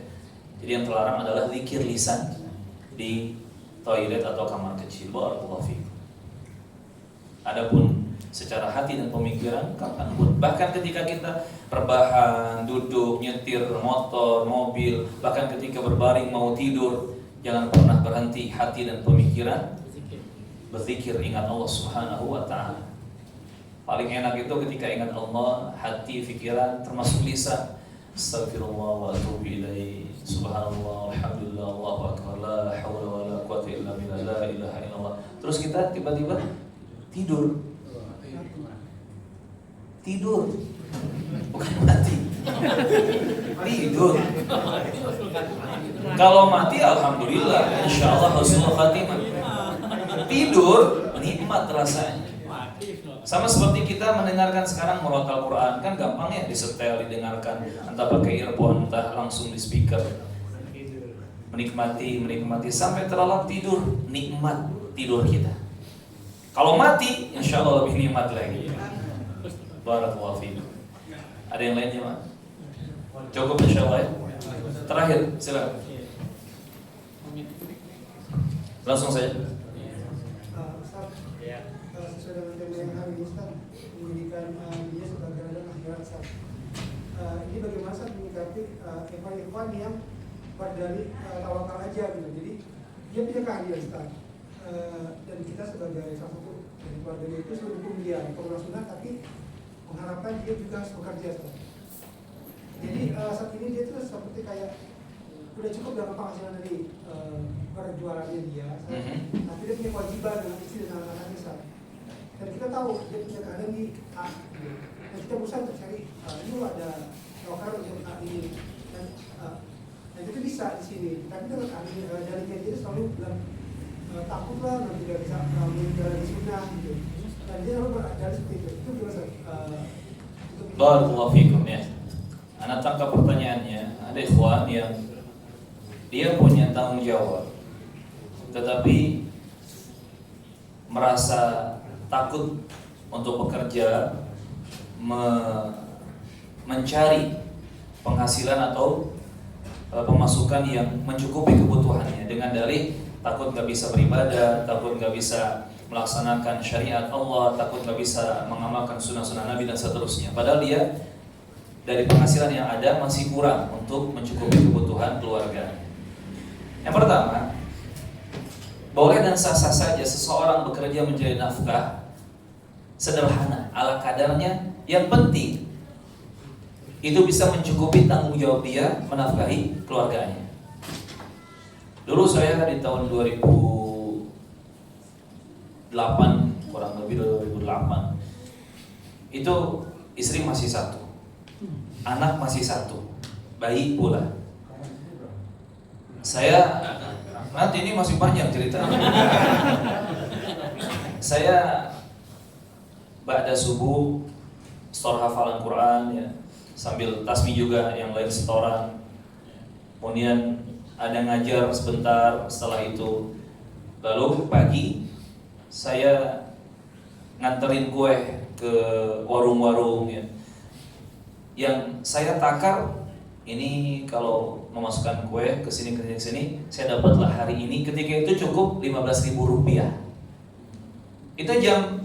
Jadi yang terlarang adalah zikir lisan di toilet atau kamar kecil. Barakallahu fiikum. Adapun secara hati dan pemikiran kapanpun, bahkan ketika kita rebahan, duduk, nyetir motor, mobil, bahkan ketika berbaring mau tidur, jangan pernah berhenti hati dan pemikiran berzikir, ingat Allah Subhanahu wa ta'ala. Paling enak itu ketika ingat Allah, hati, pikiran, termasuk lisan. Astaghfirullah wa atubu ilaihi. Subhanallah, alhamdulillah, Allahu akbar, la haula wa la quwwata illa billah, la ilaha illallah. Terus kita tiba-tiba tidur. Tidur. Bukan mati. Tidur. Kalau mati alhamdulillah, insyaallah husnul khatimah. Tidur nikmat rasanya. Sama seperti kita mendengarkan sekarang murotal Quran, kan gampang ya disetel, didengarkan, entah pakai earphone, entah langsung di speaker. Menikmati sampai terlelap tidur, nikmat tidur kita. Kalau mati, insya Allah lebih nikmat lagi. Barakallahu fiikum. Ada yang lainnya, Mak? Cukup insya Allah ya. Terakhir, silakan. Langsung saja. Sesuai dengan tema yang hari ini, Ustaz, menjadikan dia sebagai ladang akhirat, Ustaz. Ini bagaimana Ustaz menyikapi ikhwan-ikhwan yang berdalih tawakal aja gitu. Jadi dia punya keahlian, Ustaz. Dan kita sebagai salah satu dari keluarganya itu mendukung dia perluas sunnah, tapi mengharapkan dia juga harus bekerja, Ustaz. Jadi saat ini dia tuh seperti kayak udah cukup dalam penghasilan dari berjualannya dia, tapi dia punya kewajiban dengan istri dan anak-anaknya, Ustaz. Dan kita tahu dia punya keadaan di A, dan kita berusaha untuk cari ini ada lokal untuk A ini, dan itu bisa di sini. Tapi dengan dari dia selalu bilang takutlah nanti tidak bisa menjalani sunnah gitu. Dan dia selalu berada seperti itu. Itu gimana? Barakallahu fiikum ya. Anak tangkap pertanyaannya. Ada ikhwan yang dia punya tanggung jawab, tetapi merasa takut untuk bekerja, mencari penghasilan atau pemasukan yang mencukupi kebutuhannya, dengan dalih takut gak bisa beribadah, takut gak bisa melaksanakan syariat Allah, takut gak bisa mengamalkan sunnah-sunnah Nabi dan seterusnya. Padahal dia dari penghasilan yang ada masih kurang untuk mencukupi kebutuhan keluarga. Yang pertama, boleh dan sah-sah saja seseorang bekerja mencari nafkah sederhana, ala kadarnya. Yang penting itu bisa mencukupi tanggung jawab dia menafkahi keluarganya. Dulu saya di tahun 2008, kurang lebih 2008, itu istri masih satu, anak masih satu, bayi pula. Saya nanti ini masih panjang ceritanya. Saya ba'da subuh setor hafalan Quran ya, sambil tasbih juga, yang lain setoran. Kemudian ada ngajar sebentar, setelah itu lalu pagi saya nganterin kue ke warung-warung ya. Yang saya takar ini kalau memasukkan kue ke sini, saya dapatlah hari ini. Ketika itu cukup 15.000 rupiah. Itu jam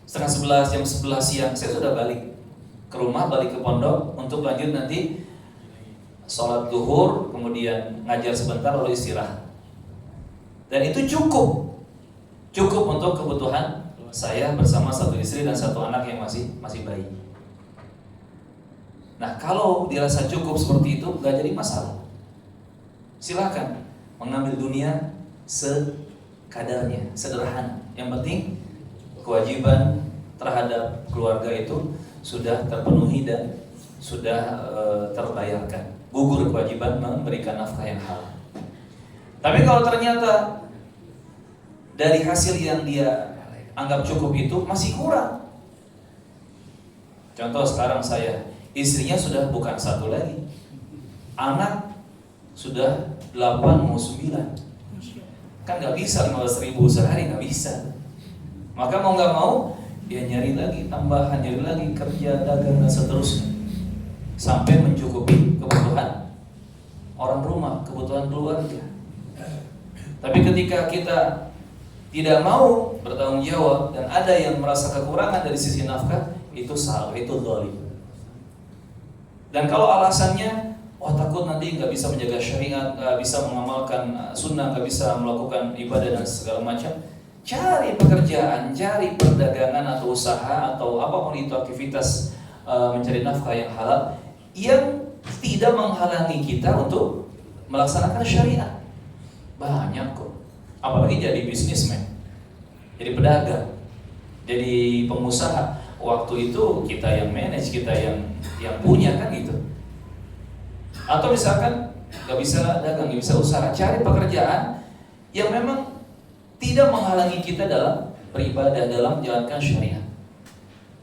setengah 11, jam 11 siang, saya sudah balik ke rumah, balik ke pondok untuk lanjut nanti sholat duhur, kemudian ngajar sebentar lalu istirahat. Dan itu cukup untuk kebutuhan saya bersama satu istri dan satu anak yang masih bayi. Nah, kalau dirasa cukup seperti itu, gak jadi masalah. Silakan mengambil dunia sekadarnya, sederhana. Yang penting kewajiban terhadap keluarga itu sudah terpenuhi dan sudah terbayarkan. Gugur kewajiban memberikan nafkah yang halal. Tapi kalau ternyata dari hasil yang dia anggap cukup itu masih kurang. Contoh sekarang saya, istrinya sudah bukan satu lagi, anak sudah 8 mau 9. Kan gak bisa 15.000 sehari, gak bisa. Maka mau gak mau dia nyari lagi tambahan, nyari lagi kerja, dagang dan seterusnya, sampai mencukupi kebutuhan orang rumah, kebutuhan keluarga. Tapi ketika kita tidak mau bertanggung jawab dan ada yang merasa kekurangan dari sisi nafkah, itu salah, itu zalim. Dan kalau alasannya, takut nanti nggak bisa menjaga syariat, nggak bisa mengamalkan sunnah, nggak bisa melakukan ibadah dan segala macam, cari pekerjaan, cari perdagangan atau usaha atau apapun itu aktivitas mencari nafkah yang halal yang tidak menghalangi kita untuk melaksanakan syariat. Banyak kok. Apalagi jadi bisnismen, jadi pedagang, jadi pengusaha. Waktu itu kita yang manage, kita yang punya kan gitu. Atau misalkan gak bisa dagang, gak bisa usaha, cari pekerjaan yang memang tidak menghalangi kita dalam beribadah, dalam menjalankan syariat.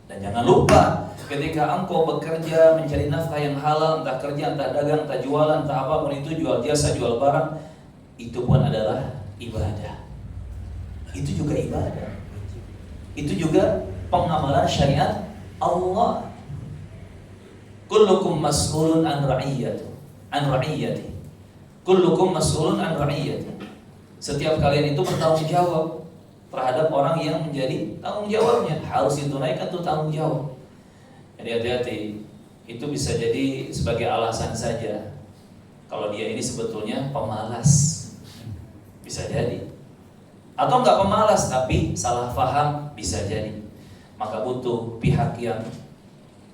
Dan jangan lupa, ketika engkau bekerja mencari nafkah yang halal, entah kerja, entah dagang, entah jualan, entah apapun itu, jual jasa, jual barang, itu pun adalah ibadah. Itu juga ibadah. Itu juga pengamalan syariat Allah. Kullukum mas'ulun an ra'iyati. Kullukum mas'ulun an ra'iyati. Setiap kalian itu bertanggung jawab terhadap orang yang menjadi tanggung jawabnya. Harus ditunaikan tuh tanggung jawab. Jadi hati-hati. Itu bisa jadi sebagai alasan saja kalau dia ini sebetulnya pemalas. Bisa jadi. Atau enggak pemalas tapi salah paham, bisa jadi. Maka butuh pihak yang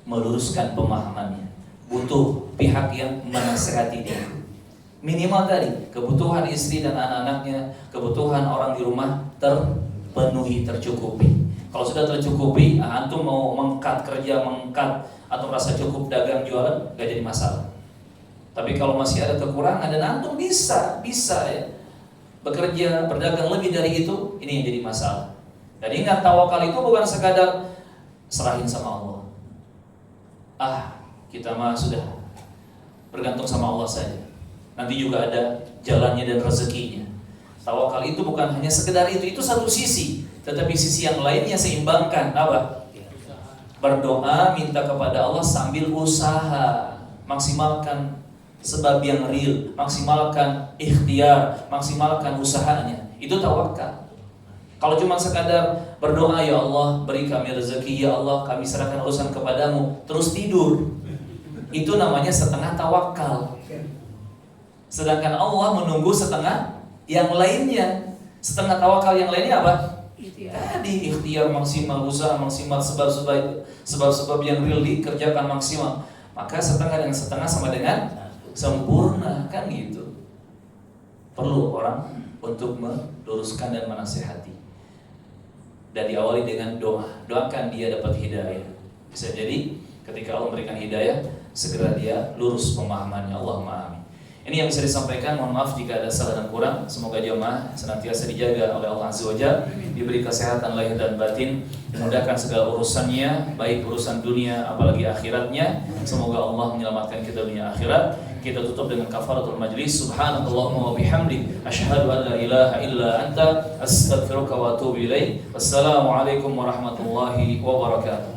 meluruskan pemahamannya, butuh pihak yang menasihati dia. Minimal tadi, kebutuhan istri dan anak-anaknya, kebutuhan orang di rumah terpenuhi, tercukupi. Kalau sudah tercukupi, antum mau mengkat kerja, atau merasa cukup dagang jualan, gak jadi masalah. Tapi kalau masih ada kekurangan dan antum bisa ya bekerja, berdagang lebih dari itu, ini yang jadi masalah. Dan ingat, tawakal itu bukan sekadar serahin sama Allah. Kita mah sudah bergantung sama Allah saja. Nanti juga ada jalannya dan rezekinya. Tawakal itu bukan hanya sekedar itu satu sisi. Tetapi sisi yang lainnya seimbangkan. Apa? Berdoa, minta kepada Allah sambil usaha. Maksimalkan sebab yang real, maksimalkan ikhtiar, maksimalkan usahanya. Itu tawakal. Kalau cuma sekadar berdoa, ya Allah beri kami rezeki, ya Allah kami serahkan urusan kepadamu, terus tidur, itu namanya setengah tawakal. Sedangkan Allah menunggu setengah yang lainnya. Setengah tawakal yang lainnya apa? Tadi ikhtiar maksimal, usaha maksimal, sebab-sebab yang real dikerjakan maksimal. Maka setengah dengan setengah sama dengan sempurna, kan gitu. Perlu orang untuk meluruskan dan menasihati. Dan diawali dengan doa. Doakan dia dapat hidayah. Bisa jadi ketika Allah memberikan hidayah, segera dia lurus pemahamannya. Allahumma amin. Ini yang bisa disampaikan. Mohon maaf jika ada salah dan kurang. Semoga jemaah senantiasa dijaga oleh Allah Azza wa Jalla, diberi kesehatan lahir dan batin, dimudahkan segala urusannya, baik urusan dunia apalagi akhiratnya. Semoga Allah menyelamatkan kita dunia akhirat. Kita tutup dengan kafaratul majlis. Subhanallahumma wa bihamdik, asyhadu an la ilaha illa anta, astaghfiruka wa atubu ilaik. Wassalamualaikum warahmatullahi wabarakatuh.